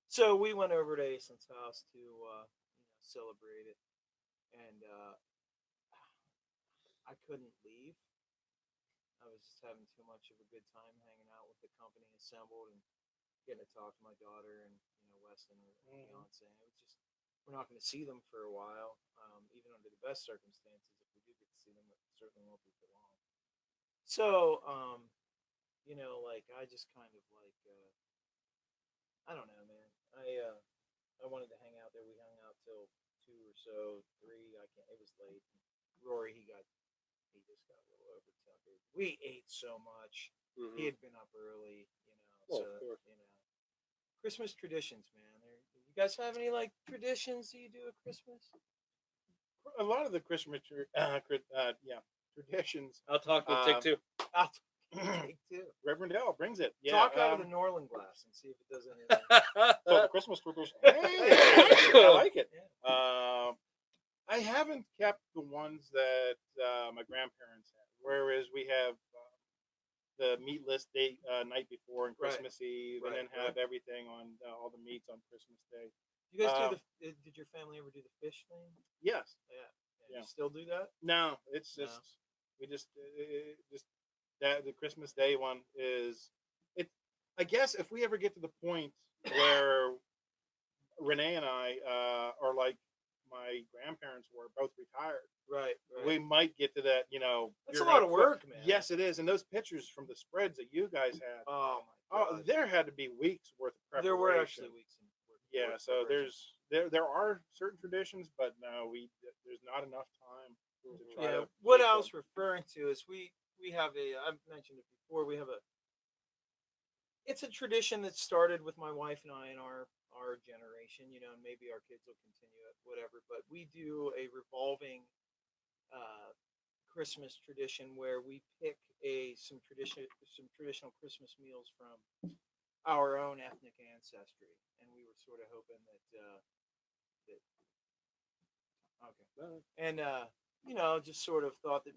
So we went over to Aislenn's house to celebrate it, and I couldn't leave. I was just having too much of a good time hanging out with the company assembled and getting to talk to my daughter and Weston, her fiance. And it was just we're not going to see them for a while, even under the best circumstances. If we do get to see them, it certainly won't be for long. So, like I just kind of like I don't know, man. I wanted to hang out there. We hung out till 2 or so, 3. I can't. It was late. Rory, he just got a little overtuckered. We ate so much. Mm-hmm. He had been up early, Well, so of course. Christmas traditions, man. You guys have any like traditions that you do at Christmas? A lot of the Christmas, traditions. I'll talk with Take Two. I'll take two. Reverend L brings it. Yeah, Talk out of the Norland glass and see if it does anything. so the Christmas tradition. I like it. Yeah. I haven't kept the ones that my grandparents had. Whereas we have the meatless day night before and Christmas Eve, and then have everything on all the meats on Christmas Day. You guys did your family ever do the fish thing? Yes. Yeah. You still do that? No, it's just we just that the Christmas Day one is it. I guess if we ever get to the point where Renee and I are like my grandparents were, both retired. Right. We might get to that, That's a lot of work, man. Yes, it is. And those pictures from the spreads that you guys had, oh my God, there had to be weeks worth of preparation. There were actually weeks. Yeah, so there are certain traditions, but no, there's not enough time to try to. What I was referring to is we have I've mentioned it before. We have it's a tradition that started with my wife and I in our generation, and maybe our kids will continue it, whatever. But we do a revolving Christmas tradition where we pick some traditional Christmas meals from our own ethnic ancestry, and we were sort of hoping that just sort of thought that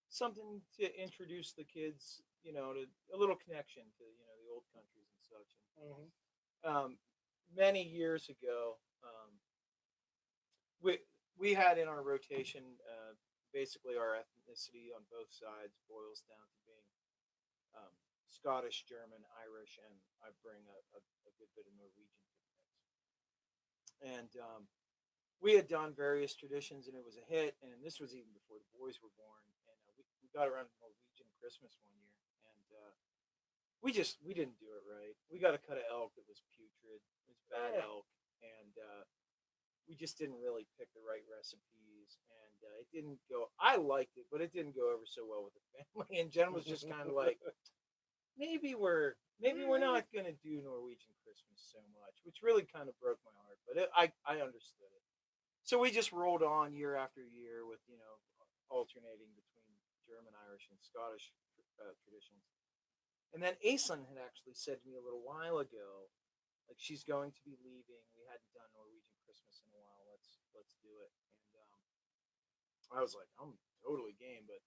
something to introduce the kids, to a little connection to the old countries and such. And, many years ago, we had in our rotation basically our ethnicity on both sides boils down to being Scottish, German, Irish, and I bring a good bit of Norwegian to the mix. And we had done various traditions, and it was a hit. And this was even before the boys were born. And we got around to Norwegian Christmas one year, and we didn't do it right. We got a cut of elk that was putrid. It was bad elk, and we just didn't really pick the right recipes, and it didn't go. I liked it, but it didn't go over so well with the family. And Jen was just kind of like, maybe we're not going to do Norwegian Christmas so much, which really kind of broke my heart. But I understood it, so we just rolled on year after year with alternating between German, Irish, and Scottish traditions. And then Aislinn had actually said to me a little while ago, like she's going to be leaving. We hadn't done Norwegian Christmas in a while. Let's do it. And I was like, I'm totally game, but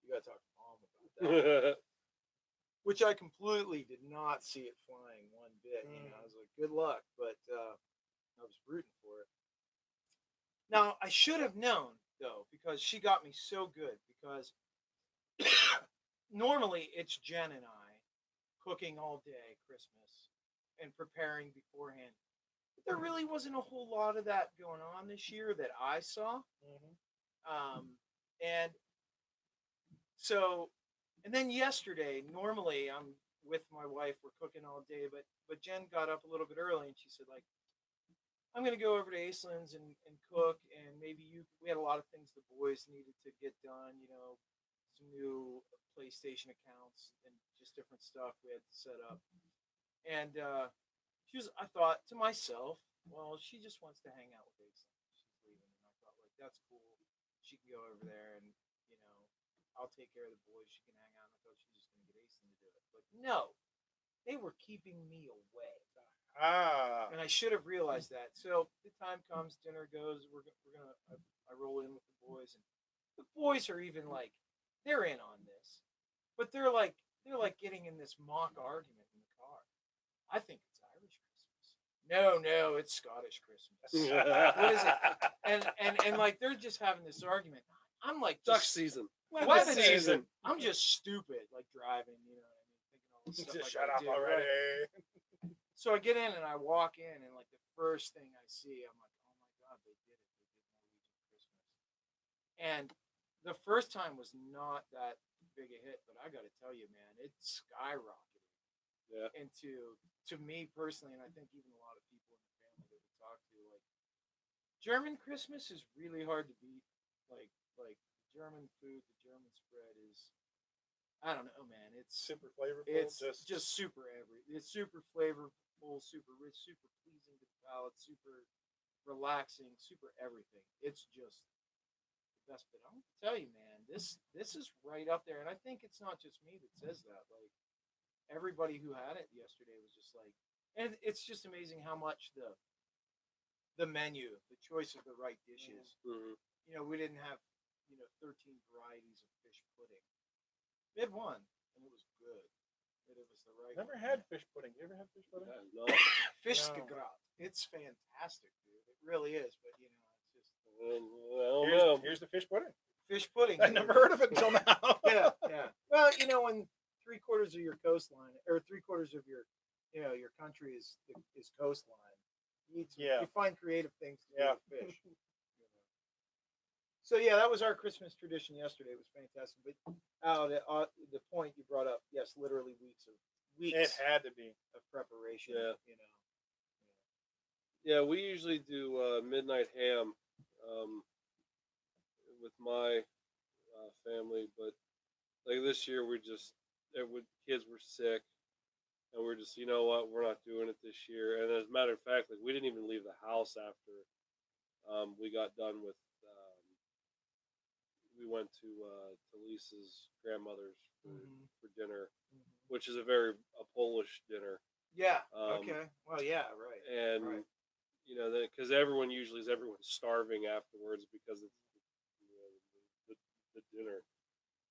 you gotta talk to Mom about that. Which I completely did not see it flying one bit. I was like, good luck, but I was rooting for it. Now I should have known though, because she got me so good. Because normally it's Jen and I cooking all day Christmas and preparing beforehand. But there really wasn't a whole lot of that going on this year that I saw. And so, and then yesterday, normally I'm with my wife, we're cooking all day, but Jen got up a little bit early and she said, like, I'm going to go over to Aislenn's and cook, and maybe we had a lot of things the boys needed to get done, some new PlayStation accounts and just different stuff we had to set up. And I thought to myself, well, she just wants to hang out with Ace. She's leaving, and I thought, like, that's cool. She can go over there, and I'll take care of the boys. She can hang out. And I thought she was just gonna get Ace to do it, but no, they were keeping me away. Ah. And I should have realized that. So the time comes, dinner goes. We're gonna. I roll in with the boys, and the boys are even like, they're in on this, but they're like getting in this mock argument in the car. I think it's Irish Christmas. No, it's Scottish Christmas. What is it? And like they're just having this argument. I'm like Duck just season. wedding season. season. I'm just stupid, like driving. You know what I mean? Thinking all this stuff. Just like shut I up do, already. right? So I get in and I walk in, and like the first thing I see, I'm like, oh my god, they did it! They did Norwegian Christmas. And the first time was not that big a hit, but I got to tell you, man, it skyrocketed Yeah. into to me personally, and I think even a lot of people in the family that we talk to, like German Christmas is really hard to beat. Like German food, the German spread is, I don't know, man. It's Super flavorful. it's just super it's super flavorful, super rich, super pleasing to the palate, super relaxing, super everything. It's just the best. But I'm gonna tell you, man, this is right up there, and I think it's not just me that says that. Like everybody who had it yesterday was just like, and it's just amazing how much the menu, the choice of the right dishes. Mm-hmm. We didn't have 13 varieties of fish pudding. We had one, and it was good. But it was the right. Never one. had fish pudding. You ever had fish pudding? No. Fiskegrat. It's fantastic, dude. It really is. But it's just I don't know. Here's the fish pudding. fish pudding. I never heard of it until now. Yeah. Well, when 3/4 of your coastline, or 3/4 of your country is coastline, you find creative things to do with fish. So yeah, that was our Christmas tradition yesterday. It was fantastic. But the point you brought up, yes, literally weeks It had to be. of preparation. Yeah. Yeah, we usually do midnight ham with my family, but like this year kids were sick, and we're just, you know what, we're not doing it this year. And as a matter of fact, like we didn't even leave the house after we got done with. We went to Lisa's grandmother's for dinner, which is a Polish dinner. Yeah. Okay. Well, yeah. Right. And Right. because everyone's starving afterwards because it's the dinner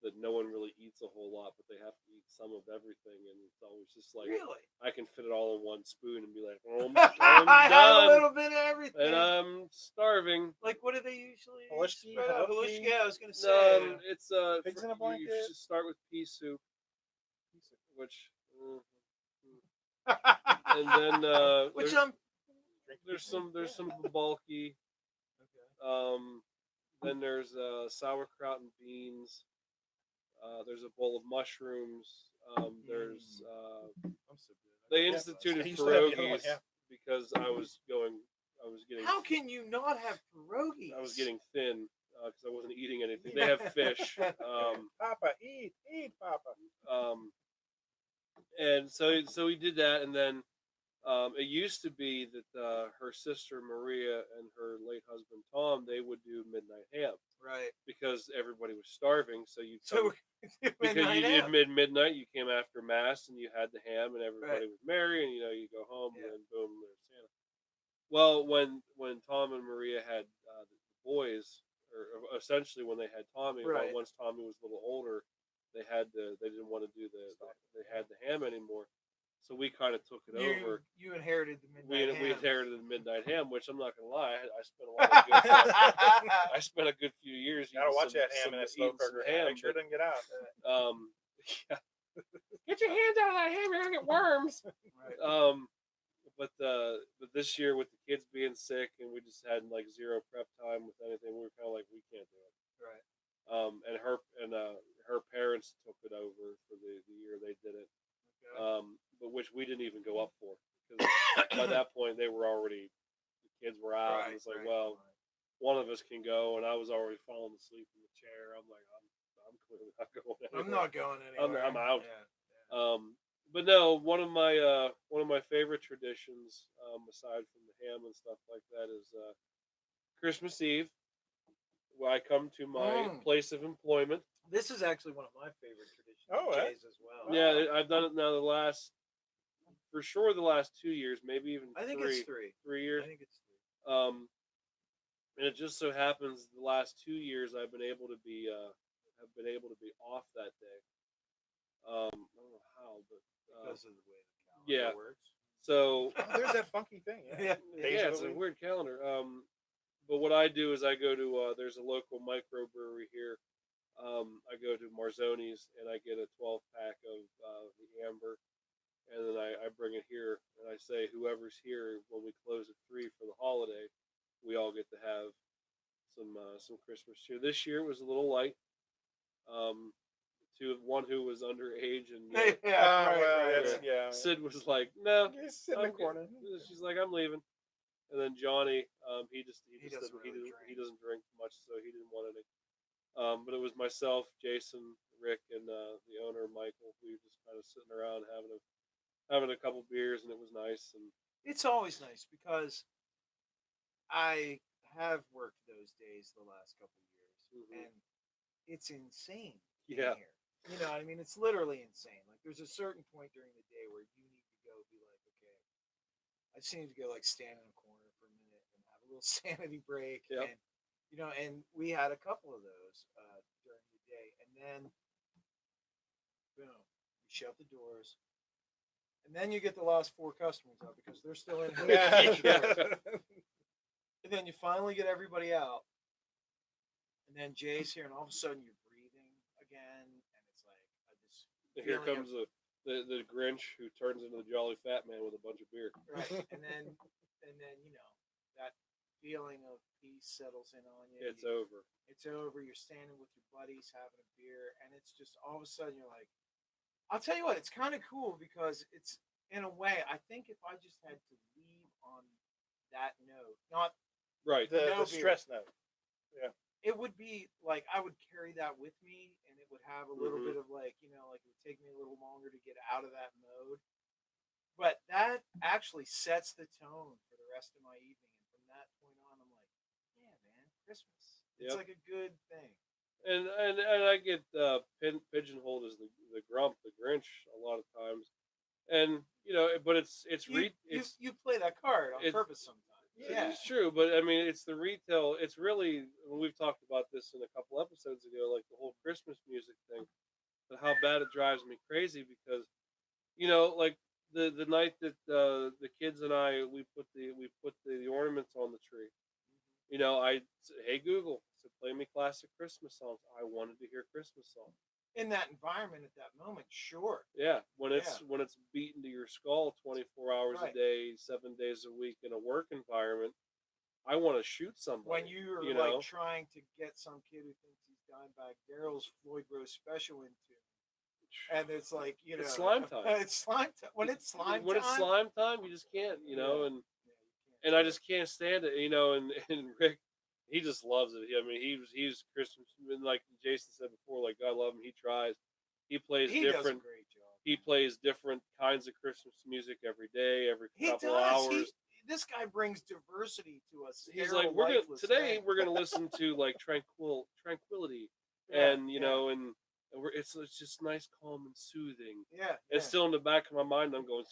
that no one really eats a whole lot, but they have to eat some of everything, and it's always just like Really? I can fit it all in one spoon and be like, oh, I'm I had a done, little bit of everything. and I'm starving. Like, what do they usually Halushki, spread out? halushki. Halushki, I was gonna say. It's Pigs in a you blanket. should start with pea soup, which and then Which there's some bulky. Okay. Then there's sauerkraut and beans. There's a bowl of mushrooms. There's I'm so good. they Yeah, instituted I used to have the other one, pierogies yeah. because I was getting How can you not have pierogies? I was getting thin because I wasn't eating anything. They have fish. Papa, eat, Papa. And so we did that, and then it used to be that her sister Maria and her late husband Tom, they would do midnight ham right. because everybody was starving. So you So because you did midnight, you came after mass and you had the ham, and everybody Right. was merry, and you go home, Yeah. and then boom, there's Santa. Well, when Tom and Maria had the boys, or essentially when they had Tommy, Right. once Tommy was a little older, they didn't want to do they had the ham anymore, so we kind of took it over. You inherited the midnight ham. We inherited the midnight ham, which I'm not gonna lie, I spent a lot of good I spent a good few years. Gotta eating watch that ham in that slow eating some cooker. ham, Make sure it doesn't get out. yeah. Get your hands out of that ham, you're gonna get worms. Right. But this year with the kids being sick and we just had like zero prep time with anything, we were kind of like, we can't do it. Right. And her parents took it over for the year they did it. Okay. But which we didn't even go up for because by that point the kids were out, and it's like, well, one of us can go, and I was already falling asleep in the chair. I'm like, I'm clearly not going anywhere. I'm not going anywhere. I'm out. Yeah. but no, one of my favorite traditions, aside from the ham and stuff like that, is Christmas Eve, where I come to my Mm. place of employment. This is actually one of my favorite traditions. Oh, of eh? Jay's as well. Yeah, I've done it now for sure the last 2 years, maybe even I think three, it's 3. 3 years. I think it's 3. Um, and it just so happens the last 2 years I've been able to be off that day. I don't know how, but Because of the way the calendar yeah. works. So Oh, there's that funky thing. Yeah. Yeah. Days yeah, of it's the a week. weird calendar. But what I do is I go to there's a local microbrewery here. I go to Marzoni's and I get a 12 pack of the amber, and then I bring it here and I say whoever's here when we close at 3 for the holiday, we all get to have some Christmas cheer. This year it was a little light. Um, to one who was underage and Yeah, Ah, right, well, right, that's right. yeah. Sid was like, no, Just sit in the I'm good." corner. She's like, I'm leaving. And then Johnny, he just doesn't doesn't really he drink. doesn't drink much, so he didn't want any. But it was myself, Jason, Rick, and the owner Michael. We were just kind of sitting around having a couple beers, and it was nice. And It's always nice because I have worked those days the last couple of years, Mhm. and it's insane Yeah. in here. You know, I mean, it's literally insane. Like, there's a certain point during the day where you need to go be like, okay, I just need to go like stand in a corner for a minute and have a little sanity break. Yep. And you know, and we had a couple of those during the day, and then boom, you shut the doors, and then you get the last 4 customers out because they're still in here. Yeah. And then you finally get everybody out, and then Jay's here, and all of a sudden you're breathing again, and it's like I just Here feeling comes the Grinch who turns into the Jolly Fat Man with a bunch of beer. right, and then you know that feeling of peace settles in on you. It's over. It's over. You're standing with your buddies having a beer, and it's just all of a sudden you're like, I'll tell you what, it's kind of cool because it's in a way. I think if I just had to leave on that note, not Right. The, No the beer. stress note. it would be like I would carry that with me, and it would have a little Mhm. bit of like like it would take me a little longer to get out of that mode. But that actually sets the tone for the rest of my evening, and from that point on, I'm like, yeah, man, Christmas. It's Yep. like a good thing. And I get pigeonholed as the grump, the Grinch, a lot of times, and but You play that card on it- purpose sometimes. Yeah. it's true, but I mean, it's the retail. It's really we've talked about this in a couple episodes ago, like the whole Christmas music thing, but how bad it drives me crazy because like the night that the kids and I we put the ornaments on the tree. Hey Google, so play me classic Christmas songs. I wanted to hear Christmas songs. In that environment at that moment, sure. Yeah, when it's beaten to your skull 24 hours Right. a day, 7 days a week in a work environment, I want to shoot somebody. When you're you like know, trying to get some kid who thinks he's Dimebag Darrell's Floyd Rose special into, and it's like It's slime time. It's slime time. When it's slime when time, it's slime time, you just can't, Yeah. and yeah, you can't and do I it. just can't stand it, and Rick, he just loves it. I mean, he's Christmas, and like Jason said before, like God love him, he tries. He plays He does a different. great job. He plays different kinds of Christmas music every day, every He couple does. hours. This guy brings diversity to us. He's like, today we're gonna listen to like tranquility, and and it's just nice, calm, and soothing. yeah. And still in the back of my mind, I'm going.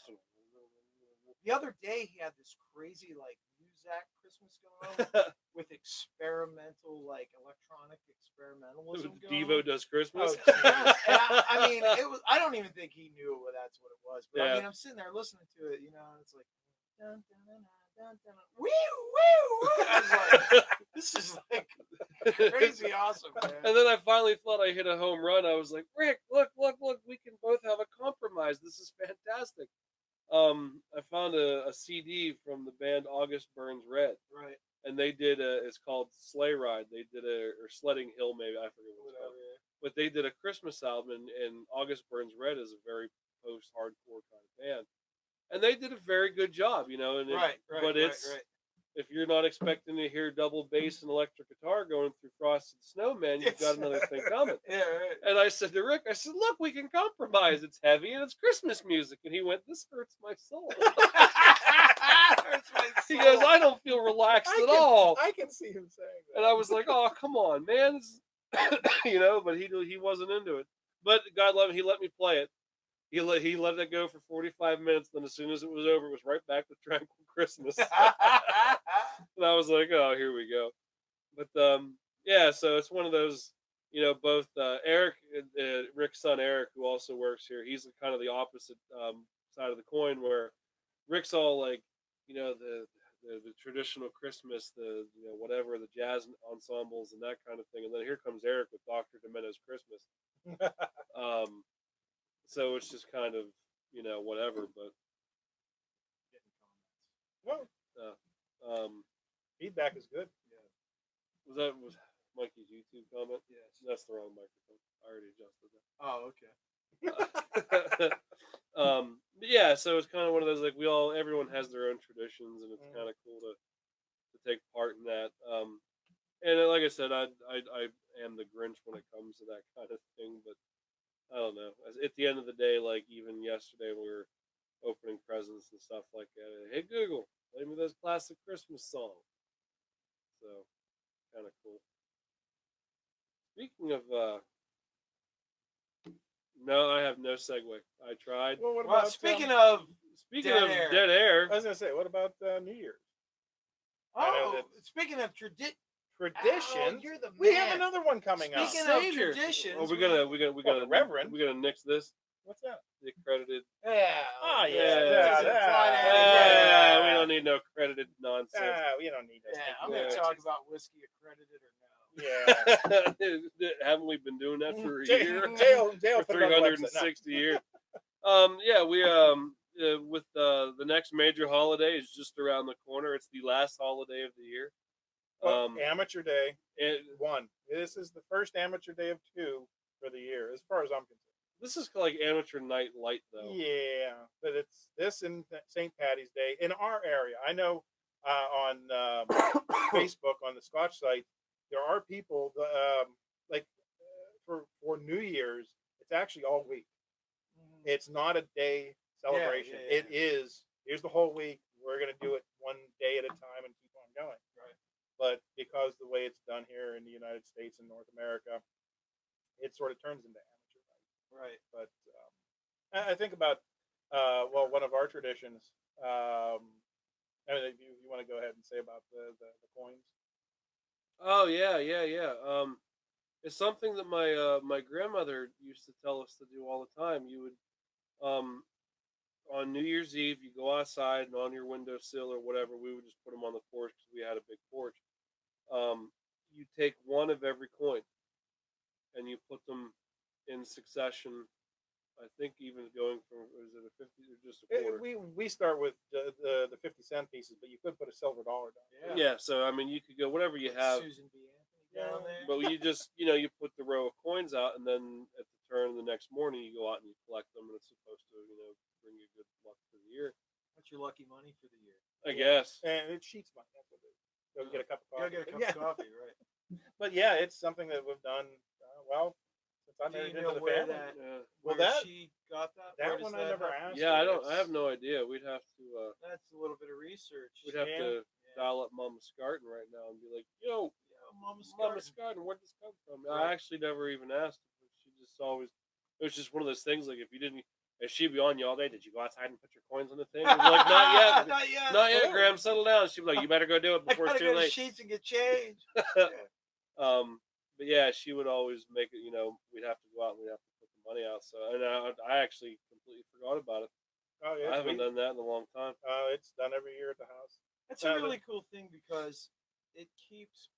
The other day he had this crazy like Muzak Christmas going on with experimental like electronic experimentalism going Devo on. does Christmas. Oh, yes. And I mean, it was. I don't even think he knew that's what it was. But I Yeah. mean, I'm sitting there listening to it, and it's like, dun, dun, dun, dun, dun, dun, woo, woo, woo. I was like, this is like crazy awesome, man. And then I finally thought I hit a home run. I was like, Rick, look, we can both have a compromise. This is fantastic. I found a CD from the band August Burns Red, Right. and they did it's called Sleigh Ride. They did or Sledding Hill, maybe I forget what it's called. Whatever. But they did a Christmas album, and August Burns Red is a very post-hardcore kind of band, and they did a very good job, And Right. but Right. it's Right. if you're not expecting to hear double bass and electric guitar going through Frosted Snowman, you've got another thing coming. Yeah, right. And I said to Rick, I said, look, we can compromise. It's heavy and it's Christmas music. And he went, this hurts my soul. Hurts my He soul. goes, I don't feel relaxed at all. I can see him saying that. And I was like, oh, come on, man. But he wasn't into it. But God love him, he let me play it. He let it go for 45 minutes. Then as soon as it was over, it was right back to Tranquil Christmas. And I was like, oh, here we go. But yeah, so it's one of those, both Eric, Rick's son Eric, who also works here, he's kind of the opposite side of the coin, where Rick's all like, the traditional Christmas, whatever, the jazz ensembles and that kind of thing. And then here comes Eric with Dr. Demento's Christmas. So it's just kind of, whatever, but Well, feedback is good. was Mikey's YouTube comment? Yes. That's the wrong microphone. I already adjusted that. Oh, okay. But yeah, so it's kind of one of those, like, everyone has their own traditions, and it's kind of cool to take part in that. And like I said, I am the Grinch when it comes to that kind of thing, but I don't know. At the end of the day, like even yesterday, we were opening presents and stuff like that. Hey Google, play me those classic Christmas songs. So kind of cool. Speaking of, no, I have no segue. I tried. Well, what Well, about speaking of, Speaking of dead air, I was gonna say, what about New Year's oh, speaking of tradition? you're the We have man. another one coming up. Speaking Savior. of traditions, oh, we gotta Reverend. we gotta nix this. What's that? The accredited. yeah. Oh, yeah. Yeah. We don't need no credited nonsense. We don't need that. Yeah, I'm going to Yeah. talk about whiskey accredited or no. Yeah. Haven't we been doing that for a Jail- year? jail For put it on the website. 360 years. Yeah, we with the next major holiday is just around the corner. It's the last holiday of the year. Well, amateur day It, 1. This is the first amateur day of 2 for the year, as far as I'm concerned. this is like amateur night light though. Yeah, but it's this and St. Patty's Day in our area. I know on Facebook on the Scotch site, there are people for New Year's. It's actually all week. It's not a day celebration. yeah. It is. Here's the whole week. We're gonna do it one day at a time and keep on going. Right. But because the way it's done here in the United States and North America, it sort of turns into amateur night. Right. But I think about one of our traditions. I mean, if you want to go ahead and say about the coins. Oh yeah. It's something that my grandmother used to tell us to do all the time. You would on New Year's Eve, you go outside and on your windowsill or whatever, we would just put them on the porch because we had a big porch. You take one of every coin and you put them in succession. I think even going from, is it a 50 or just a quarter? We start with the 50-cent pieces, but you could put a silver dollar down. Yeah. So I mean, you could go whatever you have, Susan B. Anthony down there. but you just you put the row of coins out, and then at the turn of the next morning, you go out and you collect them, and it's supposed to bring you good luck for the year. What's your lucky money for the year? I guess. And it's sheets money. That's what it is. Go get a cup of Go coffee. get a cup of coffee, right? But yeah, it's something that we've done since I Do married you into know the where family. that? Well, Where that she got that? that Where does one I never happen? asked. Yeah, I It's- have no idea. We'd have to That's a little bit of research. we'd have to Yeah. dial up Mama Scarton right now and be like, yo, Yeah, Mama Mama Scarton. Scarton, where'd this come from? Right. I actually never even asked her. She just always, it was just one of those things, like, if you didn't, if she'd be on you all day, did you go outside and put your coins on the thing? We'd be like, not yet. Not yet. Not yet, Graham, settle down. She'd be like, you better go do it I before gotta it's too go to late. Sheets and get changed. But yeah, she would always make it, we'd have to go out and we'd have to put the money out. So, and I actually completely forgot about it. Oh yeah, I haven't done that in a long time. it's done every year at the house. That's a really cool thing because it keeps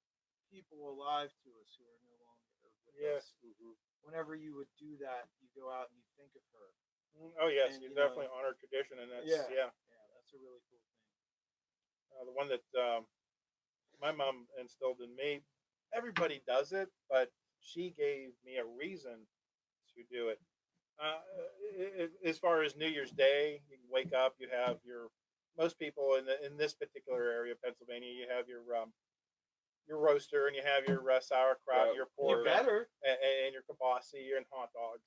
people alive to us who are no longer with Yes. us. Whenever you would do that, you go out and you think of her. Oh yes, And, you you know, definitely honor tradition, and that's Yeah, that's a really cool thing. the one that my mom instilled in me. Everybody does it, but she gave me a reason to do it. As far as New Year's Day, you wake up, you have your most people in this particular area of Pennsylvania, you have your roaster and you have your sauerkraut, Yeah, your You pork, better. and your kibasi and hot dogs.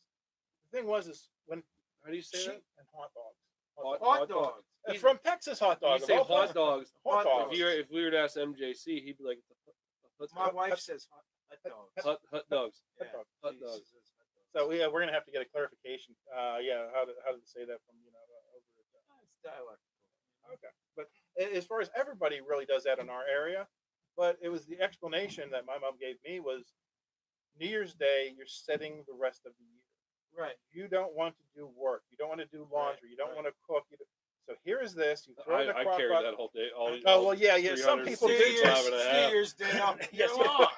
The thing was is when How do you say cheap that? and hot dogs. Hot dogs. From Texas hot You dog. say of all hot places. dogs. Hot Hot dogs. If we were to ask MJC, he'd be like, My wife says hot dogs. hot dogs. Yeah, Hot she dogs. says hot dogs. So yeah, we're gonna have to get a clarification. How to say that from over at. It's dialect. Okay, but as far as everybody really does that in our area, but it was the explanation that my mom gave me was New Year's Day. You're setting the rest of the year. Right. You don't want to do work. You don't want to do laundry. You don't right. want to cook. So here is this. You throw it in the I crock carry pot. that whole day. All, Oh well, yeah. Some people do. New Year's, and a half. New Year's Day off the year Yes, yeah. long.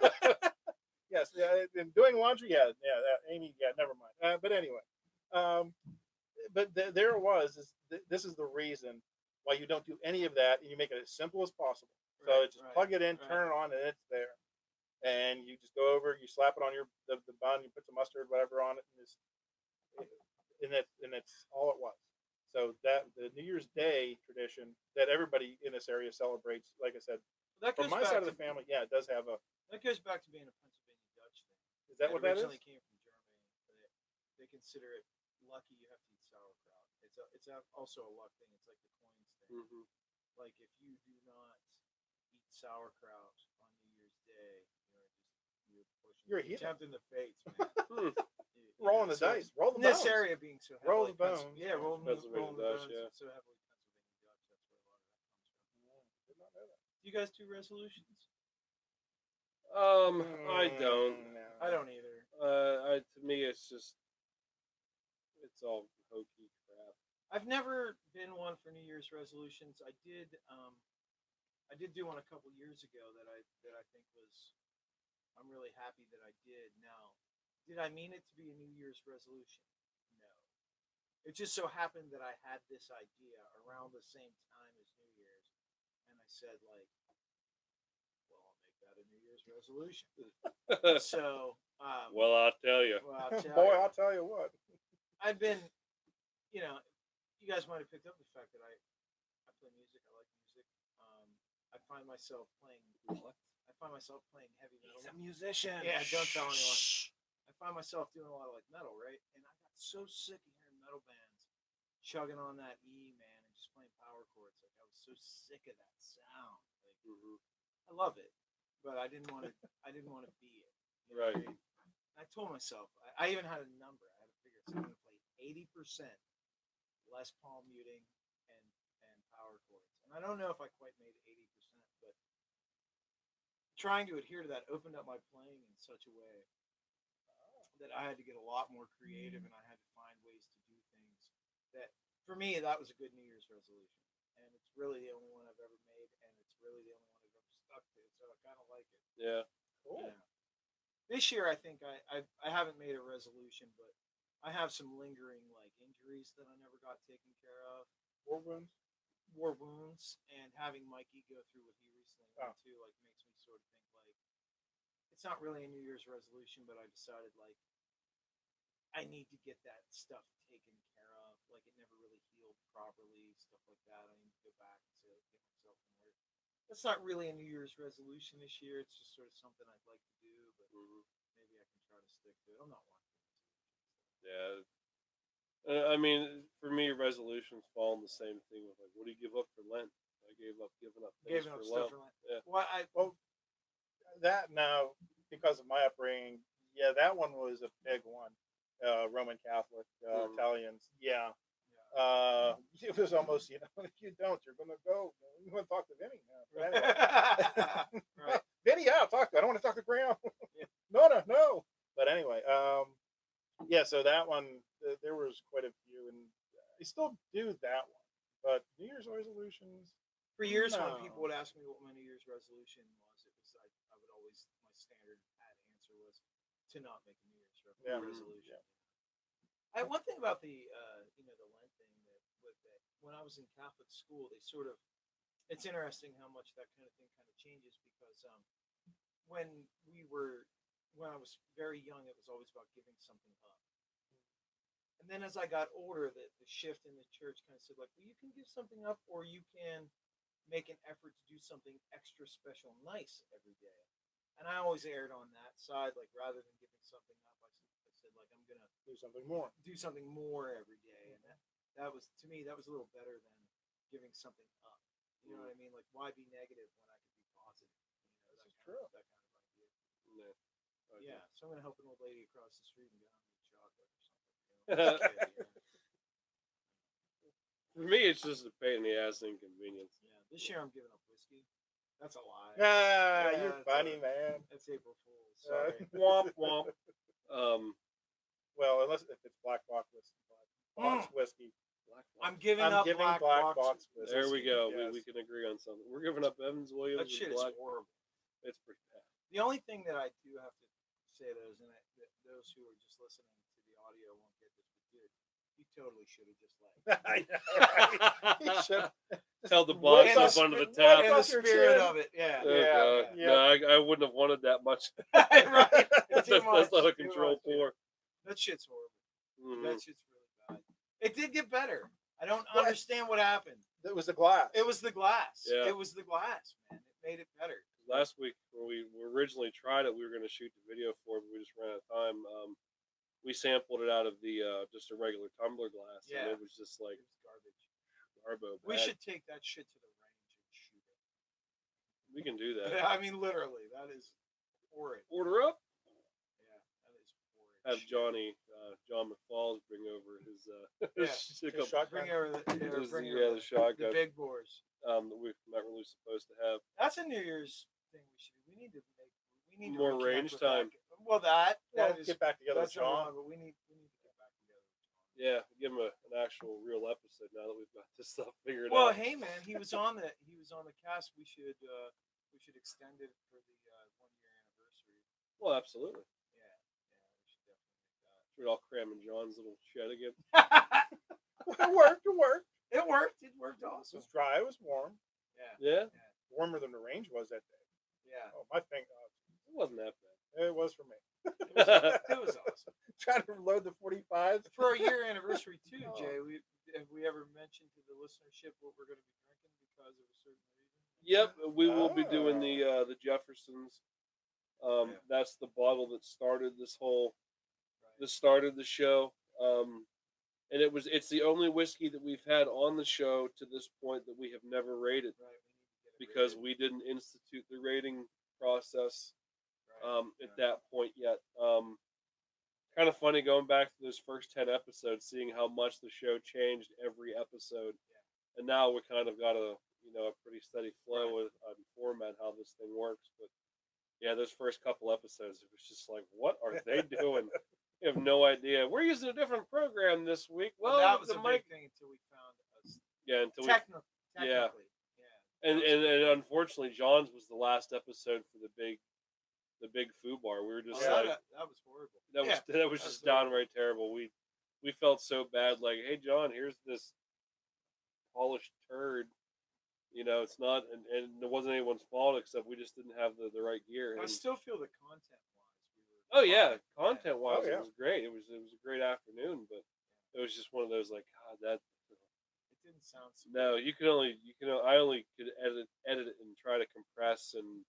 Yes, and doing laundry, Amy, never mind. But anyway, there it was. This is the reason why you don't do any of that, and you make it as simple as possible. So Right, just right, plug it in, right. turn it on, and it's there. And you just go over, you slap it on the bun, you put some mustard, whatever, on it, and that's all it was. So that the New Year's Day tradition that everybody in this area celebrates, like I said, That goes from my back side of to the family, it does have a. that goes back to being a Pennsylvania Dutch thing. Is that what that is? originally came from Germany. They consider it lucky you have to eat sauerkraut. Also a luck thing. It's like the coins thing. Mhm. Like if you do not eat sauerkraut on New Year's Day, you're pushing. You're a heathen. tempting the fates, man. Hmm. Rolling the dice, roll the In this bones. area being so heavily Roll the bones. Yeah, rolling Pennsylvania the Dutch, bones. yeah. So heavily Pennsylvania Dutch. That's where a lot of that comes from. Did not know that. Do you guys do resolutions? I don't. No. I don't either. To me, it's all hokey crap. I've never been one for New Year's resolutions. I did do one a couple years ago that I think was I'm really happy that I did. Now, did I mean it to be a New Year's resolution? No. It just so happened that I had this idea around the same time as New Year's, and I said like, well, I'll make that a New Year's resolution. So, Well, I'll tell you. well, I'll tell Boy, you. I'll tell you what. I've been, you guys might have picked up the fact that I play music. I like music. I find myself playing. I find myself playing heavy metal. He's a musician. Yeah, don't tell anyone. I find myself doing a lot of like metal, right? And I got so sick of hearing metal bands chugging on that E, man, and just playing power chords. Like I was so sick of that sound. Like I love it, but I didn't want to. I didn't want to be it. You know what I Right. mean? I told myself. I even had a number. I had to figure. So I'm going to play 80% Les Paul muting and power chords. And I don't know if I quite made 80%, but trying to adhere to that opened up my playing in such a way that I had to get a lot more creative, and I had to find ways to do things that, for me, that was a good New Year's resolution. And it's really the only one I've ever made, and it's really the only one I've ever stuck to. So I kind of like it. Yeah. Cool. Yeah. This year, I think I haven't made a resolution, but I have some lingering like injuries that I never got taken care of, war wounds, and having Mikey go through what he recently went to like makes me sort of think like it's not really a New Year's resolution, but I decided like I need to get that stuff taken care of. Like it never really healed properly, stuff like that. I need to go back to get myself in order. That's not really a New Year's resolution this year. It's just sort of something I'd like to do, but maybe I can try to stick to it. I'm not one for resolutions. Yeah. I mean, for me, resolutions fall in the same thing with like, what do you give up for Lent? I gave up giving up things Giving up for stuff Lent. for Lent. Yeah. Well, That now, because of my upbringing, that one was a big one. Roman Catholic, Italians, yeah. It was almost, if you don't, you're gonna go. You want to talk to Vinny now? But anyway. right. Vinny, I'll talk to. I don't want to talk to Graham. Yeah. No. But anyway, so that one, there was quite a few, and I still do that one. But New Year's resolutions. For years, when No. people would ask me what my New Year's resolution was, I would always my standard answer was to not make a New Year's resolution. One thing about the the Lent thing that when I was in Catholic school, they sort of it's interesting how much that kind of thing kind of changes because when I was very young, it was always about giving something up. And then as I got older, the shift in the church kind of said, like, well, you can give something up, or you can make an effort to do something extra special, nice every day. And I always erred on that side, like rather than giving something up, I said, like, I'm gonna Do something more. do something more every day, and that was, to me, that was a little better than giving something up. You know what I mean? Like, why be negative when I could be positive? You know, This is true. that kind of idea. Yeah. Okay. Yeah, so I'm gonna help an old lady across the street and get on with chocolate or something. You know? For me, it's just a pain in the ass inconvenience. Yeah, this year I'm giving up whiskey. That's a lie. Ah, Yeah, you're it's funny, a- man. That's April Fool's. Sorry. Womp womp. Um, Well, unless if it's Black Box whiskey. I'm giving I'm up giving Black, Black Box. Box whiskey. there we go. Yes. We can agree on something. We're giving up Evans Williams. That shit and is Black. horrible. It's pretty bad. The only thing that I do have to say to those, and that those who are just listening to the audio won't get this, but dude, you totally should have just left. I know, right? He should- Held the What box the up under the what tap. In the off your spirit chin. of it, yeah. Oh, Yeah, God. yeah. No, I wouldn't have wanted that much. Right. That's, Too much, that's not a too control much, yeah. pour. That shit's horrible. Mhm. That shit's really bad. It did get better. I don't What? understand what happened. It was the glass. It was the glass. Yeah. It was the glass, man. It made it better. Last week when we originally tried it, we were going to shoot the video for it, but we just ran out of time. We sampled it out of the just a regular tumbler glass, Yeah. and it was just like It was garbage. Garbo. We bad. should take that shit to the range and shoot it. We can do that. I mean, literally, that is horrid. Order up. Yeah, that is horrid. Have shit. John McFalls bring over his Yeah, pickup- shotgun. Bring over the, bring the over the shotgun big bores. that we're not really supposed to have. That's a New Year's thing we should do. We need to More reconnect range with time. That. Well, that Well, is get back together with that's number John. one, but we need to get back together. Yeah, give him an actual real episode now that we've got this stuff figured Well, out. hey man, he was on the cast. We should extend it for the 1 year anniversary. Well, absolutely. Yeah, we should definitely We're all cramming John's little shed again. make that. It worked. It worked. It worked. It worked It awesome. was dry. It was warm. Yeah, Yeah, Warmer than the range was that day. yeah. Oh, my thing. it wasn't that It was for me. It was awesome. Trying to load the 45s. For our year anniversary too, Oh. Jay. Have we ever mentioned to the listenership what we're going to be drinking because of a certain reason? Yep, we will be doing Oh. the Jeffersons. Yeah. That's the bottle that started this whole. Right. That started the show. And it's the only whiskey that we've had on the show to this point that we have never rated Right. We need to get it because rated. we didn't institute the rating process Right. at that point yet. Kind of funny going back to those first 10 episodes, seeing how much the show changed every episode, and now we kind of got a pretty steady flow Right. with format how this thing works. But yeah, those first couple episodes, it was just like, what are they doing? You have no idea. We're using a different program this week. Well, that was the a mic, big thing until we found us. yeah, until we Technically, yeah. yeah. and unfortunately, John's was the last episode for the big foobar. We were just Oh, like, that was horrible. that was Yeah, that was that just was horrible. downright terrible. We felt so bad. Like, hey, John, here's this polished turd. It's not, and it wasn't anyone's fault except we just didn't have the right gear. I And, still feel the content-wise we were. oh yeah, fine. content wise, Oh, yeah. it was great. It was a great afternoon, but it was just one of those like, God, that. It didn't sound. So No, I only could edit it and try to compress and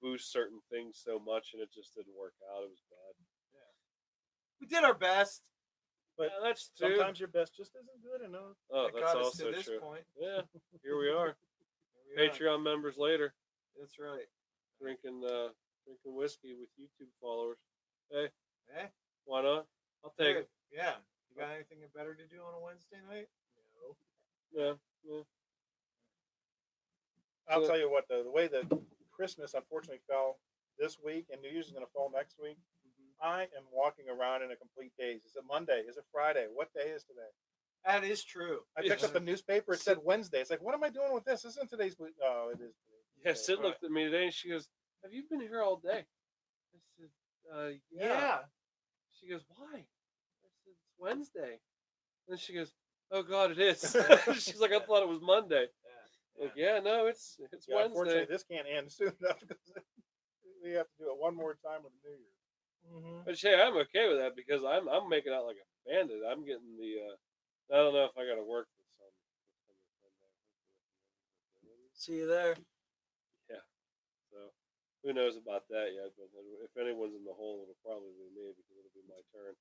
boost certain things so much, and it just didn't work out. It was bad. We did our best. But Yeah, that's true. Sometimes your best just isn't good enough. Oh, That that's got us also to this true. point. Yeah, here we are. Here we are. Patreon members later, That's right. drinking whiskey with YouTube followers. Hey, Eh? why not? I'll take Good. it. Yeah. You got anything better to do on a Wednesday night? No. Yeah, yeah. I'll So- tell you what, the way that Christmas unfortunately fell this week and New Year's is going to fall next week, I am walking around in a complete daze. Is it Monday? Is it Friday? What day is today? That is true. I picked up the newspaper. It said Wednesday. It's like, what am I doing with this? Isn't today's week? Oh, it is. Yeah, Sid looked at me today and she goes, "Have you been here all day?" I said, "Yeah." Yeah. She goes, "Why?" I said, "It's Wednesday." And she goes, "Oh God, it is." She's like, "I thought it was Monday." Yeah. Like, yeah, no, it's Yeah, unfortunately, Wednesday. this can't end soon enough because we have to do it one more time with the New Year. Mm-hmm. But hey, I'm okay with that because I'm making out like a Bandit. I'm getting the. I don't know if I got to work this on. See you there. Yeah. So who knows about that yet? But if anyone's in the hole, it'll probably be me because it'll be my turn.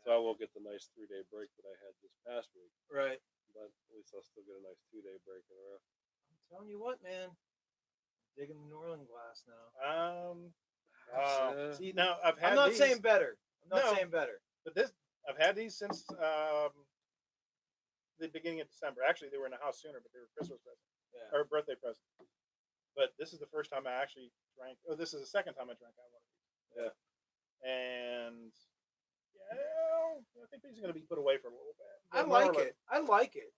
So I won't get the nice 3-day break that I had this past week. Right. But at least I'll still get a nice 2-day break in a row. I'm telling you what, man. Digging the New Orleans glass now. See, now I've had. I'm not these, saying better. I'm not No. saying better. but I've had these since the beginning of December. Actually, they were in the house sooner, but they were Christmas presents Yeah. or birthday presents. But this is the first time I actually drank. Oh, this is the second time I drank out of one of these. Yeah. And I think these are going to be put away for a little bit. I They're more like it. I like it.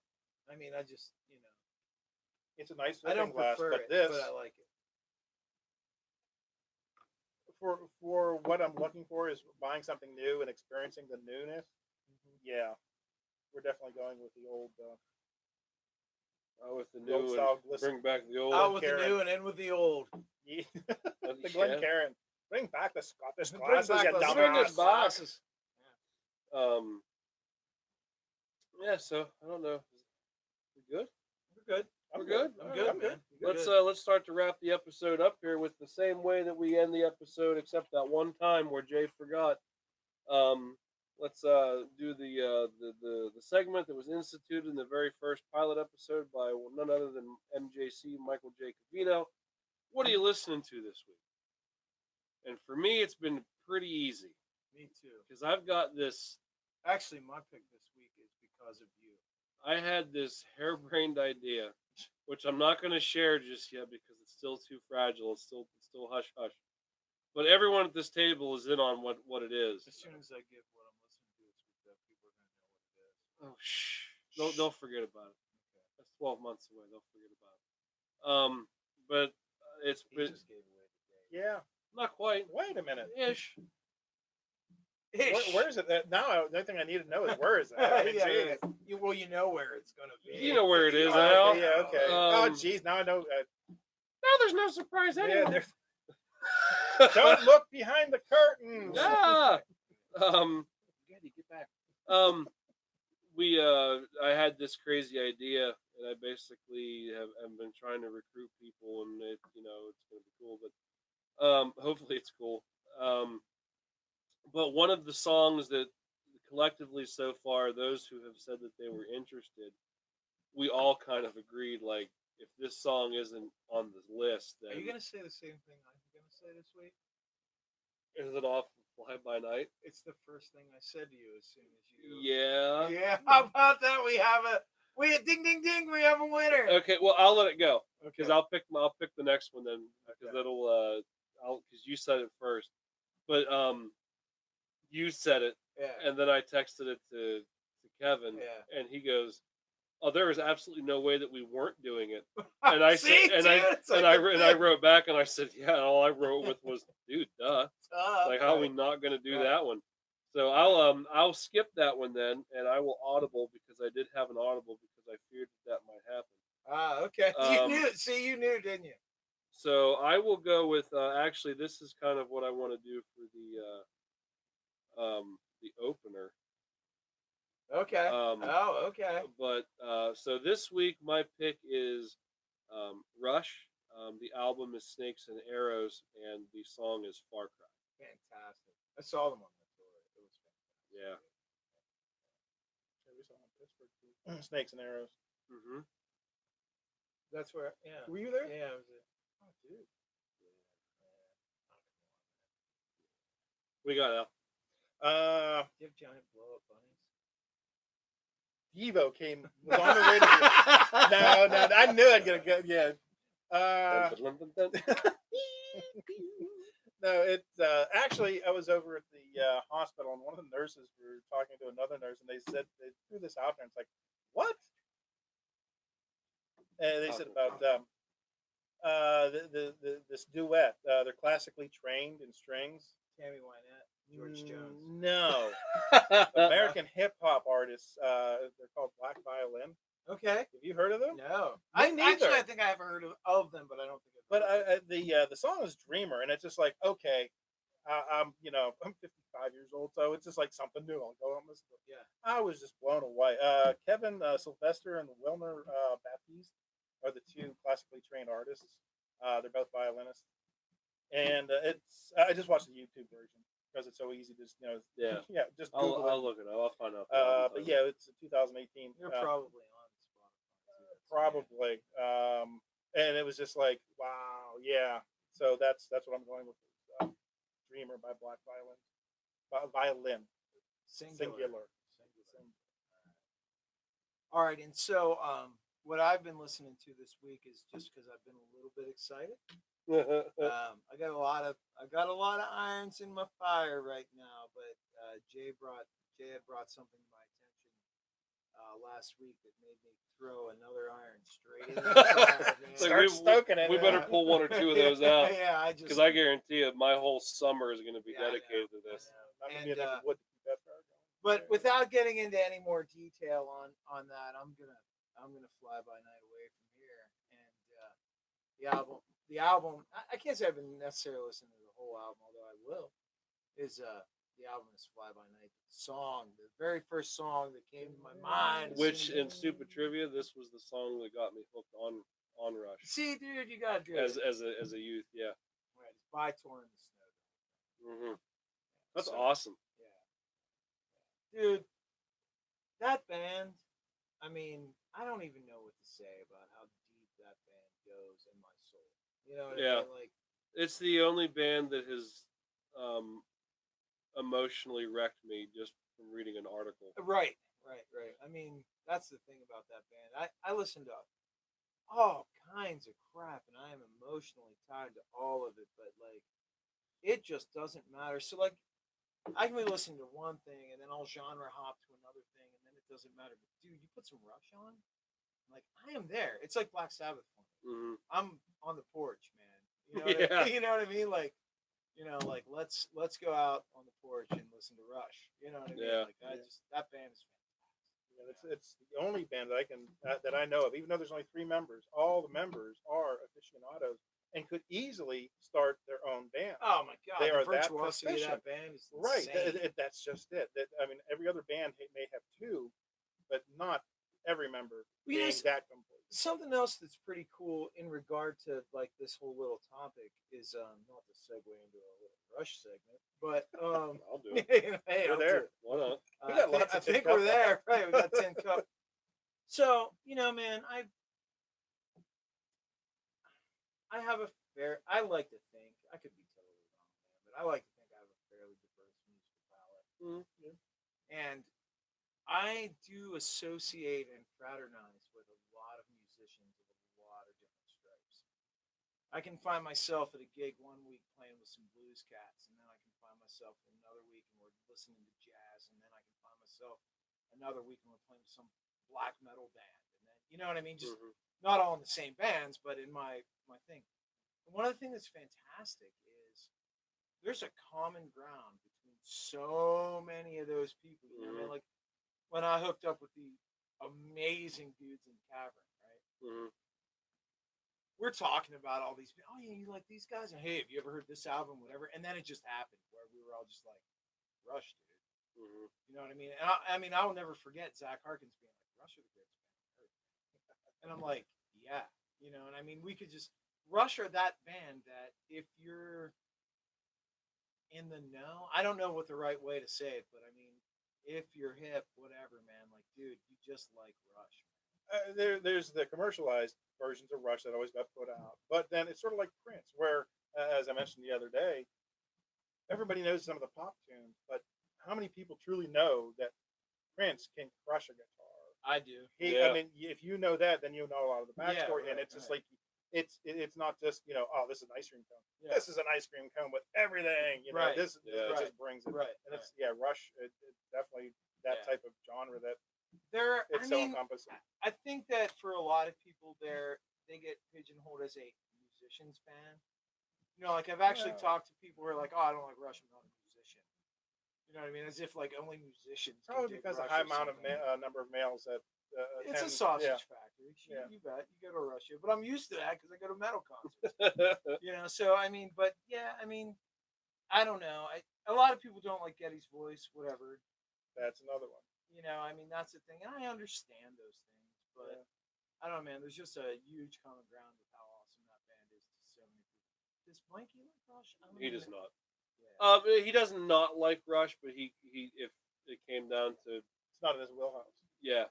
I mean, I just, It's a nice I looking don't glass, prefer but it, this but I like it. for what I'm looking for is buying something new and experiencing the newness. Yeah, we're definitely going with the old. With the The old new style and glisten. bring back the old. Out with the Karen. new and in with the old. Yeah. But the yeah. Glencairn. Bring back the Scottish Bring glasses, back you those Bring it dumbass. back. glasses. Yeah. So I don't know. We good? We're good. We're good? I'm All good, right, man. Let's start to wrap the episode up here with the same way that we end the episode, except that one time where Jay forgot. Let's do the segment that was instituted in the very first pilot episode by none other than MJC Michael J. Covino. What are you listening to this week? And for me, it's been pretty easy Me too. because I've got this. Actually, my pick this week is because of you. I had this harebrained idea, which I'm not going to share just yet because it's still too fragile. It's still hush hush. But everyone at this table is in on what it is. As soon as I give what I'm listening to this week, that people are going to know what it is. Oh shh! They'll forget about it. Okay. That's 12 months away. They'll forget about it. But it's He been just gave away the day. Yeah. not quite Wait a minute. ish. Where is it? Now, the only thing I need to know is where is that? I mean, Yeah, geez. you know where it's going to be. You know where it is, Oh, Al. okay, yeah, okay. Oh, Um, geez. Now I know. No, there's no surprise Yeah, anymore. don't look behind the curtain. Ah! Getty, get back. I had this crazy idea, and I basically have been trying to recruit people, and it's going to be cool, but hopefully it's cool. But one of the songs that collectively so far, those who have said that they were interested, we all kind of agreed, like, if this song isn't on the list, then Are you going to say the same thing I'm going to say this week? is it off Fly By Night? It's the first thing I said to you as soon as you. Yeah. Yeah. How about that? We have ding ding ding. We have a winner. Okay, well, I'll let it go because Okay. I'll pick the next one then because Okay. because you said it first, but you said it Yeah. and then I texted it to Kevin Yeah. and he goes, "Oh, there is absolutely no way that we weren't doing it." And I See, said, dude, it's like I wrote back and I said, "Yeah." And all I wrote with was, "Dude, duh." Like, how are we not going to do Right. that one? So I'll skip that one then, and I will audible because I did have an audible because I feared that might happen. Okay. You Um, knew. See, you knew, didn't you? So I will go with actually this is kind of what I want to do for the opener. Okay. Okay. But so this week my pick is Rush. The album is Snakes and Arrows, and the song is Far Cry. Fantastic. I saw them on the tour. It was fantastic. Yeah. Yeah, we saw them in Pittsburgh too. Snakes and Arrows. Mm-hmm. That's where. Yeah. Were you there? Yeah. It was it. Oh, dude. We got Al. Do you have giant blow up bunnies? Devo was on the radio. No, I knew I'd get a good. Yeah. Dun, dun, dun, dun. No, it's actually I was over at the hospital and one of the nurses were talking to another nurse and they said they threw this out there and it's like, what? And they said about this duet. They're classically trained in strings. Tammy Wynette, George Jones. No, American hip hop artists. They're called Black Violin. Okay. Have you heard of them? No. Me neither. I think I have heard of them, but I don't think. But the song is Dreamer, and it's just like, okay, I'm, I'm 55 years old, so it's just like something new. I'll go and listen to it. Yeah. I was just blown away. Kevin Sylvester and Wilmer Baptiste are the two classically trained artists. They're both violinists, and I just watched the YouTube version because it's so easy. Just Yeah. yeah, just I'll Google it. look it up. I'll find out. But yeah, it's 2018. You're probably on Spotify too. Probably. And it was just like, wow, yeah. So that's what I'm going with. Dreamer by Black Violin. Violin. Singular. All right, and so what I've been listening to this week is just because I've been a little bit excited. I got a lot of irons in my fire right now, but Jay had brought something to my attention last week that made me throw another iron straight in the fire. Man. Start stoking it. We better pull one or two of those out. Yeah, Because I guarantee you, my whole summer is going to be Yeah, I know, dedicated to this. Not gonna be enough wood to keep that fire going. But without getting into any more detail on that, I'm gonna fly by night away from here. And the album, I can't say I've been necessarily listening to the whole album, although I will. Is the album is Fly by Night. The song, the very first song that came to my mind. Which, in stupid trivia, this was the song that got me hooked on Rush. See, dude, you gotta do As it. a youth, yeah. Right, it's by Torn the Snow. Mm-hmm. That's So, awesome. Yeah. Dude, that band, I mean, I don't even know what to say about how deep that band goes in my soul. You know what I Yeah. mean? Like, It's the only band that has emotionally wrecked me just from reading an article. right. I mean, that's the thing about that band. I listen to all kinds of crap, and I am emotionally tied to all of it, but like, it just doesn't matter. So like, I can be listening to one thing, and then I'll genre hop to another thing, and then it doesn't matter. But dude, you put some Rush on, like I am there. It's like Black Sabbath for me. Mm-hmm. I'm on the porch, man. Yeah. You know what I mean? Like, like let's go out on the porch and listen to Rush. You know what I mean? Yeah. Like that band is fantastic. Yeah, it's the only band that I know of. Even though there's only 3 members, all the members are aficionados and could easily start their own band. Oh my god, They the are that virtuosity of that proficient. band is Right. insane. That's just it. I mean, every other band may have 2, but not every member Well, you know, being that complete. something else that's pretty cool in regard to like this whole little topic is not to segue into a little Rush segment, but I'll do it. hey, We're I'll there. do it. Why not? We got lots I of Tin think Cup. we're there. Right, we got 10 Cup. So man, I like to think, I could be totally wrong, man, but I like to think I have a fairly diverse musical palette. Mm-hmm. And I do associate and fraternize with a lot of musicians of a lot of different stripes. I can find myself at a gig one week playing with some blues cats, and then I can find myself another week and we're listening to jazz, and then I can find myself another week and we're playing with some black metal band, and then you know what I mean? Just not all in the same bands, but in my thing. And one of the things that's fantastic is there's a common ground between so many of those people. You know what I mean? Like when I hooked up with the amazing dudes in Cavern, right? Mm-hmm. We're talking about all these. Oh yeah, you like these guys? And hey, have you ever heard this album? Whatever. And then it just happened where we were all just like, Rush, dude. Mm-hmm. You know what I mean? And I mean, I will never forget Zach Harkins being like, Rush are the greatest band I've heard. And I'm like, yeah, and I mean, we could just Rush are that band that if you're in the know, I don't know what the right way to say it, but I mean, if you're hip, whatever, man, like, dude, you just like Rush. There's the commercialized versions of Rush that always got put out, but then it's sort of like Prince, where, as I mentioned the other day, everybody knows some of the pop tunes, but how many people truly know that Prince can crush a guitar? I do. I mean, if you know that, then you know a lot of the backstory, right, and it's just right. like it's not just oh, this is an ice cream cone. Yeah. This is an ice cream cone with everything. Right. This Yeah. just brings it. Right. And it's Rush. It's definitely that type of genre that it's so encompassing. I think that for a lot of people, they get pigeonholed as a musician's fan. Like I've actually talked to people who are like, "Oh, I don't like Rush. I'm not a musician." You know what I mean? As if like only musicians. Probably because of the high amount of number of males that. It's a sausage factory. You bet. You go to Russia, but I'm used to that because I go to metal concerts. So I mean, but yeah, I mean, I don't know. A lot of people don't like Getty's voice, whatever. That's another one. You know, I mean, that's the thing. And I understand those things, but Yeah. I don't know, man. There's just a huge common ground with how awesome that band is to so many people. Does Mikey like Rush? I don't He even does know. not. Yeah. He does not like Rush, but he if it came down to It's not in his wheelhouse.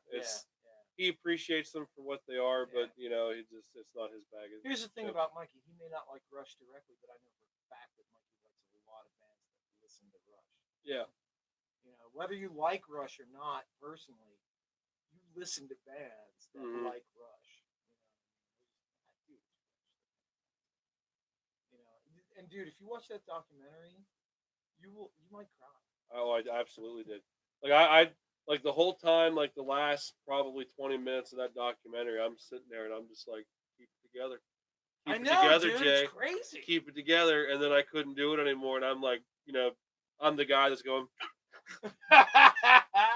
it's yeah. he appreciates them for what they are, Yeah. but you know, it's not his bag. Here's the thing So, about Mikey. He may not like Rush directly, but I know for a fact that Mikey likes a lot of bands that listen to Rush. yeah, You know, whether you like Rush or not personally, you listen to bands that Mhm. like Rush. You know, and dude, if you watch that documentary, you might cry. oh, I absolutely did. Like I like the whole time, like the last probably 20 minutes of that documentary, I'm sitting there and I'm just like, keep it together, I keep it know, together, dude. Jay, It's crazy. keep it together. And then I couldn't do it anymore, and I'm like, you know, I'm the guy that's going,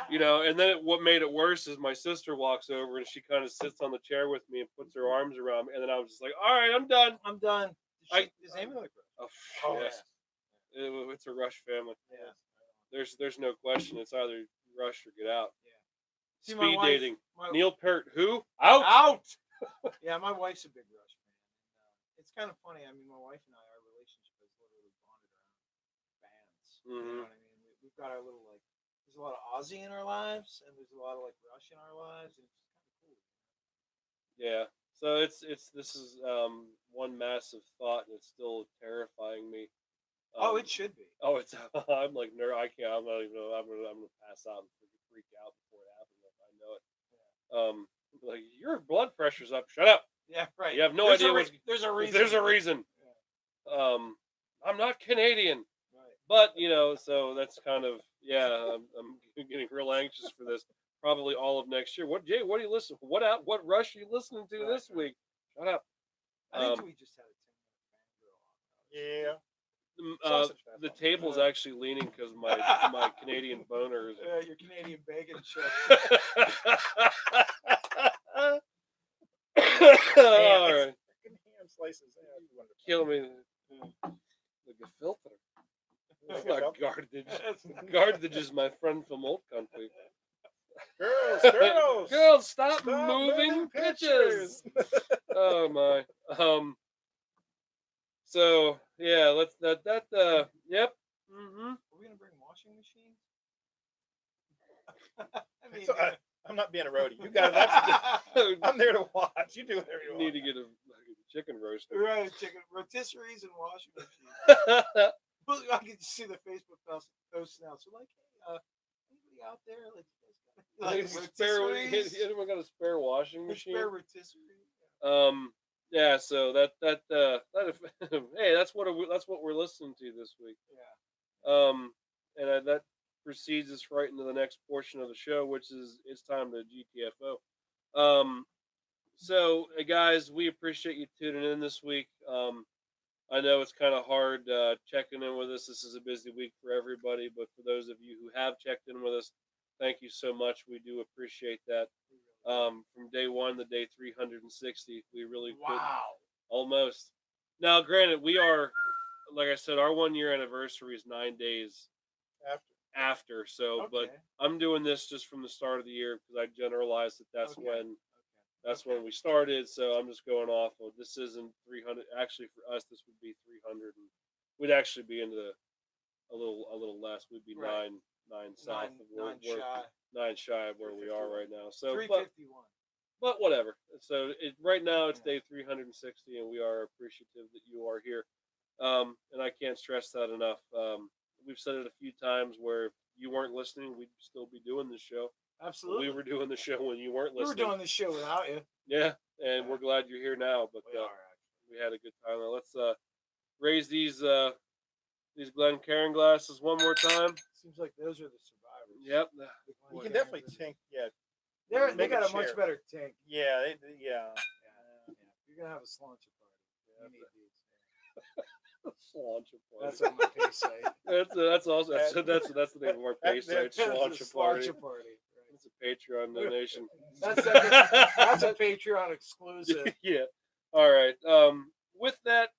you know. And then what made it worse is my sister walks over and she kind of sits on the chair with me and puts her arms around me, and then I was just like, all right, I'm done. I'm done. Does Amy like Rush? Oh, yes. It's a Rush family. Yeah. There's no question. It's either Rush or get out. Yeah. See, my Speed wife, dating. my- Neil Peart, who? Out. Out. Yeah, my wife's a big Rush fan. It's kind of funny. I mean, my wife and I, our relationship is literally bonded around bands. You know what I mean? We've got our little like. There's a lot of Ozzy in our lives, and there's a lot of like Rush in our lives, and it's kind of cool. Yeah. So this is one massive thought, and it's still terrifying me. Oh, it should be. Oh, it's I'm like I can't. I'm not even. I'm gonna pass out and freak out before it happens if I know it. Like your blood pressure's up. Shut up. Yeah, right. You have no There's idea a what's. there's a reason. There's a reason. Yeah. I'm not Canadian. Right. But you know, so that's kind of I'm getting real anxious for this. Probably all of next year. What Jay? What are you listening? What Rush are you listening to this week? Shut up. I think we just had a 10-minute fangirl on. Yeah. The the table's actually leaning because my Canadian boner is. Your Canadian bacon show. All right, Ham slices. Yeah, that's wonderful. kill me. The gefilte. It's not garbage. That's Garbage is my friend from old country. Girls. Girls, stop Stop moving pictures. Oh my. So yeah, let's yep. Mm-hmm. Are we gonna bring washing machines? I mean, So, I'm not being a roadie. You got it. I'm there to watch. You do whatever you Need want. to get a chicken roaster. right, chicken rotisseries and washing machines. Well, I can see the Facebook posts now. So like, hey, anybody out there like rotisseries? Anyone got a spare washing machine? Spare rotisserie? Yeah. So that hey, that's what we're listening to this week. Yeah. And that proceeds us right into the next portion of the show, which is it's time to GTFO. So guys, we appreciate you tuning in this week. I know it's kind of hard checking in with us. This is a busy week for everybody, but for those of you who have checked in with us, thank you so much. We do appreciate that. From day one to day 360, we really could almost. Now, granted, we are, like I said, our 1 year anniversary is 9 days after. So, but I'm doing this just from the start of the year because I generalized that that's when we started. So I'm just going off of this isn't 300. Actually, for us, this would be 300. And we'd actually be into a little less. We'd be nine south of where nine shy of where we are right now. So 351. But whatever. So right now it's day 360, and we are appreciative that you are here. And I can't stress that enough. We've said it a few times where if you weren't listening, we'd still be doing this show. Absolutely. We were doing the show when you weren't listening. We were doing this show without you. Yeah, and we're glad you're here now. But we had a good time. Now let's raise these Glencairn glasses one more time. Seems like those are the survivors. Yep. You can definitely tink. Yeah. They got a much better tank. Yeah. You're gonna have a sláinte party. You need these. Sláinte party. That's on my pay site. That's also that's the name of our pay site. That's a Sláinte party. sláinte party. It's a Patreon donation. That's a Patreon exclusive. Yeah. All right. With that,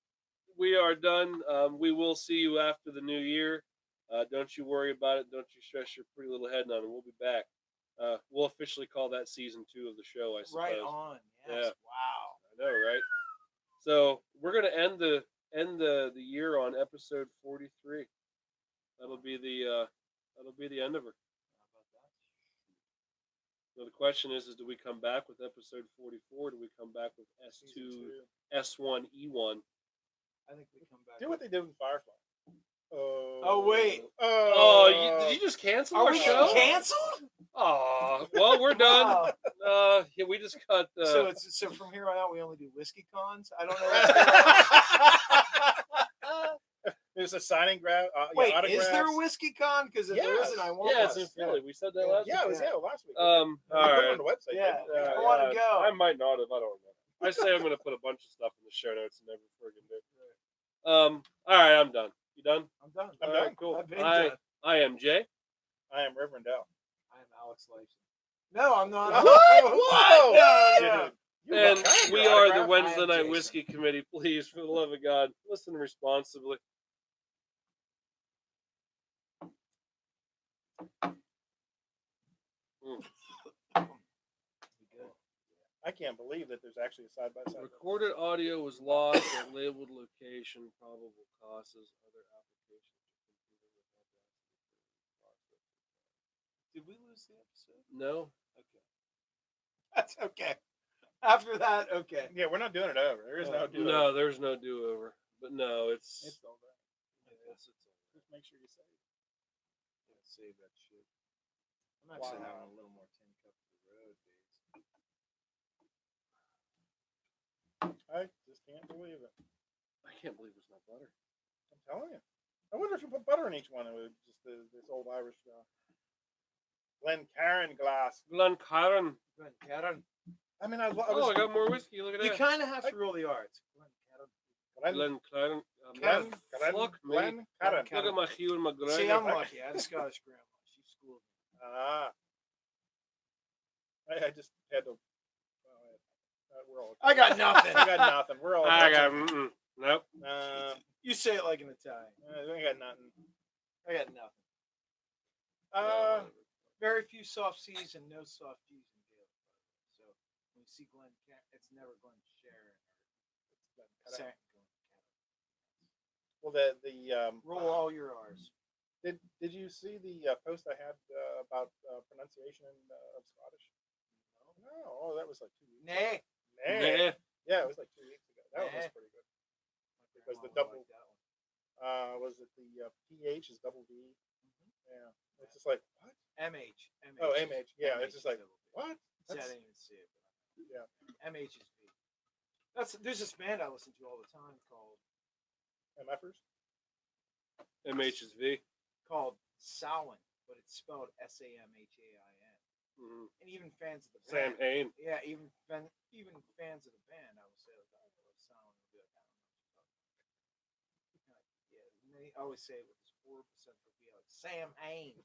we are done. We will see you after the new year. Don't you worry about it. Don't you stress your pretty little head on it. We'll be back. We'll officially call that season 2 of the show, I suppose. Right on. Yes. Yeah. Wow. I know, right? So we're gonna end the year on episode 43. That'll be the end of her. So the question is do we come back with episode 44? Do we come back with S2, S1, E1? I think we come back. Do what they did with Firefly. Oh, wait. Did you just cancel Are our we show? canceled? Oh, well, we're done. Wow. Yeah, we just got. So from here on out, we only do whiskey cons. I don't know. There's a signing Wait, autographs. is there a whiskey con? Because if there Yes. isn't, I want yeah, one. it's in Philly. We said that Yeah. last Yeah, it was week. last week. All Put it right. on the website. Yeah. didn't I wanna go. I might not have. I don't know. I say I'm going to put a bunch of stuff in the show notes and never friggin' do. All right, I'm done. You done? I'm done. I'm All done. right, cool. I've been I done. I am Jay. I am Reverend Dell. I am Alex Lifeson. No, I'm not. What? Whoa! No, no. You And got your we are the autograph? Wednesday I am Night Jason. Whiskey Committee. Please, for the love of God, listen responsibly. I can't believe that there's actually a side-by-side. Recorded audio was lost at labeled location. Probable causes. Other applications. Did we lose the episode? No. Okay. That's okay. After that, okay. Yeah, we're not doing it over. There is no do No, there's no do-over. But no, it's over. yes, it's Just make sure you save it. Yeah, save that shit. I'm actually having a little more tin cup for the road days. I just can't believe it. I can't believe there's no butter. I'm telling you. I wonder if you put butter in each one. It would just this old Irish Glencairn glass. Glencairn. Karen. I mean, I Oh, I got more whiskey. Look at You that. kind of have to rule the arts. Glencairn. Fuck me. Glencairn. Look at my Hugh and my See, Gregor. I'm lucky. I had a Scottish grandma. She schooled me. I just had to. We're all. I got nothing. I got nothing. We're all. I got nope. You say it like an Italian. I got nothing. I got nothing. Very few soft C's and no soft G's in Gaelic. So when you see Glen, it's never Glen Sharon or it's Glen. Well, the Roll all your R's. did you see the post I had about pronunciation of Scottish? No. Oh, that was like 2 weeks. Nay. Yeah. Yeah, it was like 2 weeks ago. That one was Nah. pretty good. Because the Grandma would double like that one. was it the PH is double D? Yeah, it's just like what? MH. Oh, MH. Yeah, it's just like double B. what? See, I That's, didn't even see it. yeah. MH is B. There's this band I listen to all the time MFers. MHSV. called Samhain, but it's spelled Samhain. Mm-hmm. And even fans of the Sam band, Hain. yeah, even fans of the band, I will say, like, I love Samhain. Be like, I don't know what you're talking about. Yeah, and they always say it with this 4% for be like Sam Hain.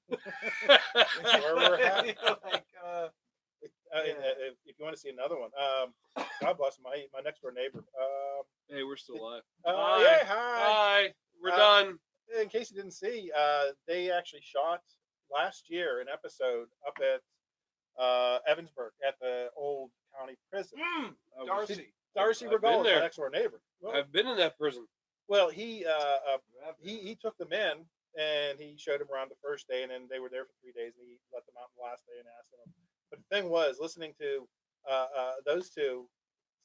Where we're at. Like, yeah. If you want to see another one, God bless my next door neighbor. Hey, we're still live. Yeah, hi. Hi. We're done. In case you didn't see, they actually shot last year an episode up at Evansburg at the old county prison. Darcy. Darcy I've been Regal, there. my next door neighbor. Well, I've been in that prison. well, he took them in and he showed them around the first day, and then they were there for 3 days, and he let them out the last day and asked them. But the thing was, listening to those two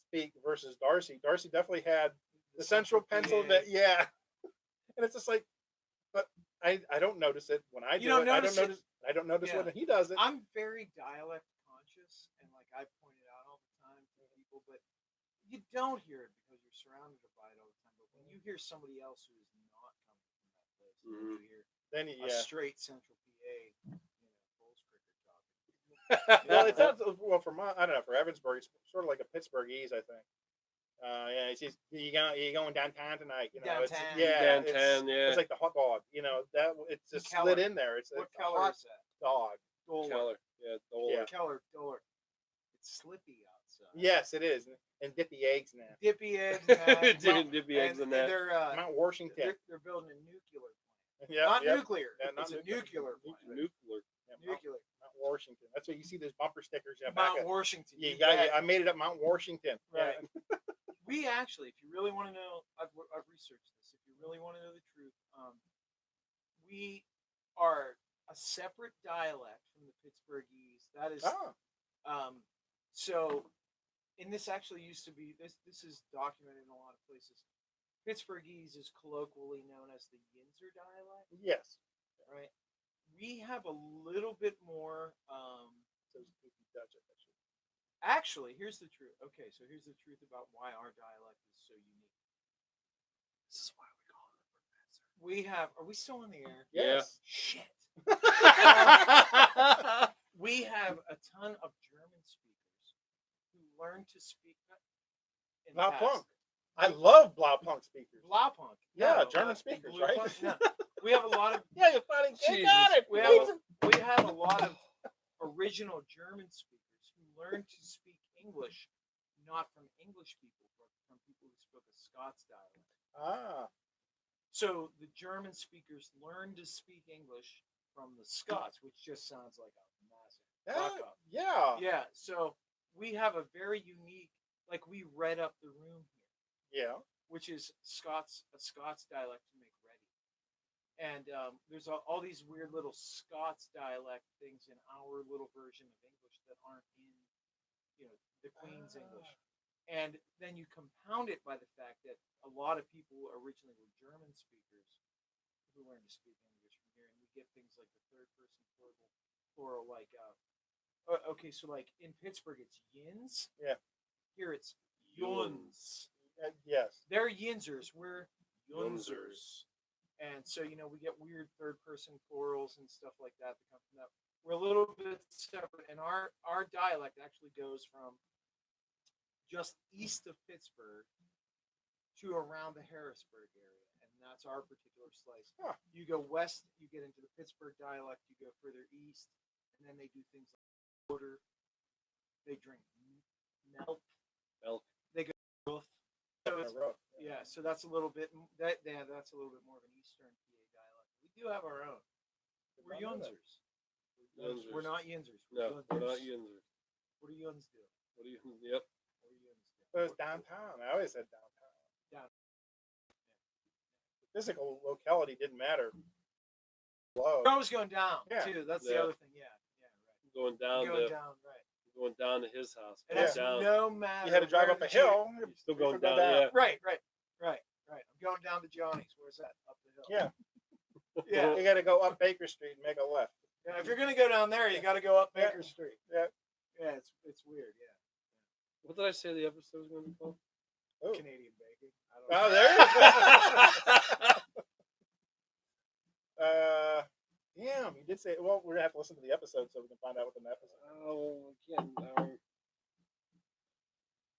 speak versus Darcy. Darcy definitely had the central Pennsylvania, yeah, and it's just like, but I don't notice it when I do You don't it. notice it? I don't notice Yeah. when he does it. I'm very dialect conscious, and like I point it out all the time to people, but you don't hear it because you're surrounded by it all the time. But when you hear somebody else who is not coming from that place, Mhm. you hear Then a yeah. straight Central PA, Bulls cricket talking. Well, it sounds well for I don't know, for Evansburg, it's sort of like a Pittsburghese, I think. Yeah, it's just you going downtown tonight. You know, Downtown. It's, yeah, Downtown, yeah. It's like the hot dog. You know that it's just Keller. slid in there. It's What a color hot is that? dog. Doler. Keller. Yeah, Doler. Yeah. Keller. Doler. It's slippy outside. Yes, it is, and dippy eggs now. Dippy eggs. And that. Dippy eggs and and that. They're, Mount Washington. they're building a nuclear plant. Yeah, Not yeah. nuclear. Yeah, not it's a nuclear plant. Nuclear. Yeah, Nuclear. Mount Washington. That's what you see. Those bumper stickers. Yeah, back Mount at, Washington. yeah, you you got, bet. yeah, I made it at Mount Washington. Right. Yeah. We actually, if you really want to know, I've researched this. If you really want to know the truth, we are a separate dialect from the Pittsburghese. That is, Oh, so, and this actually used to be this is documented in a lot of places. Pittsburghese is colloquially known as the Yinzer dialect, yes. right? We have a little bit more. Those goofy Dutch, I bet you. Actually, here's the truth. Okay, so here's the truth about why our dialect is so unique. This is why we call it the professor. We have. Are we still on the air? Yeah. Yes. Shit. We have a ton of German speakers who learn to speak. In the Blaupunk. past. I love Blaupunk speakers. Blaupunk. Yeah, No, German and speakers, Blue right? Punk, no. We have a lot of Yeah, you're funny. Jesus. Got it. we have a lot of original German speakers who learn to speak English, not from English people, but from people who spoke a Scots dialect. Ah, So the German speakers learn to speak English from the Scots, which just sounds like a massive fuck up. yeah. Yeah, so we have a very unique, like we read up the room here, Yeah. which is a Scots dialect to make ready. And there's all these weird little Scots dialect things in our little version of English that aren't in, the Queen's English. And then you compound it by the fact that a lot of people originally were German speakers who learned to speak English from here, and we get things like the third person plural, like okay, so like in Pittsburgh it's yins. Yeah. Here it's yuns. Yes. They're yinzers. We're Yunzers. yunzers. And so we get weird third person plurals and stuff like that that come from that. We're a little bit separate, and our dialect actually goes from just east of Pittsburgh to around the Harrisburg area, and that's our particular slice. Huh. You go west, you get into the Pittsburgh dialect. You go further east, and then they do things like water. They drink milk. Milk. They go north. So it's, yeah, so that's a little bit that's a little bit more of an Eastern PA dialect. We do have our own. We're Yunzers. Yunzers. We're not Yinzers. No, we're not Yinzers. What do Yuns do? What do you? Yep. What do Yuns do? It was downtown. I always said downtown. Down. The physical locality didn't matter. Low. We're always going down Yeah. too. That's Yeah. the other thing. Yeah, right. Going down Going to down, right. going down to his house. And Going it's down. no matter. You had to drive where up a the hill. You're still going Go down. down. Yeah. Right. I'm going down to Johnny's. Where's that? Up the hill. Yeah. Yeah. You got to go up Baker Street and make a left. Yeah, if you're gonna go down there, you got to go up Yeah. Baker Street. Yeah. Yeah, it's weird. Yeah. What did I say the episode was going to be called? Oh. Canadian bacon. I don't Oh, know. there you go. Damn, you did say. Well, we're gonna have to listen to the episode so we can find out what the episode. Oh, again,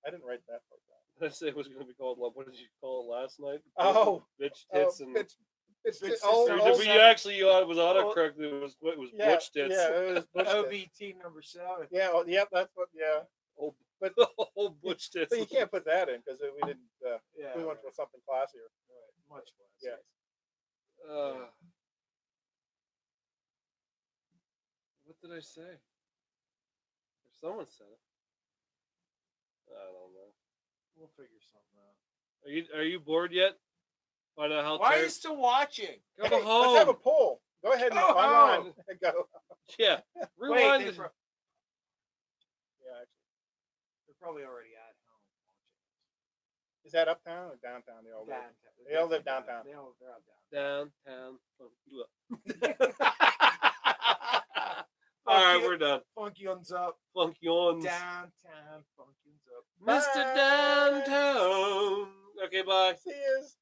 I didn't write that part down. did I say it was going to be called? What did you call it last night? Oh, Bitch tits and. it's Big old, sister. But old, you actually it was Oh. autocorrect. It was yeah, butch tits. Yeah, it was Butch tits. OBT number 7. Yeah, well, yep, that's what. Yeah, Oh, but oh, butch tits. but you can't put that in because we didn't. Yeah. We went right, for something classier. right. Much less. Yeah. What did I say? Or someone said it. I don't know. We'll figure something out. Are you bored yet? Find out how. Why are you still watching? Go Hey, home. let's have a poll. Go ahead and Go online. home. Go. Yeah. Wait, Rewind. they it. Yeah, actually. they're probably already at home watching. Is that uptown or downtown? They all live? Downtown. They all live downtown. They're all Downtown. downtown. All right, Funk we're done. Funk Yuns up. Funk yawns. Downtown. Funk Yuns up. Mr. Bye. Downtown. Okay, bye. See yous.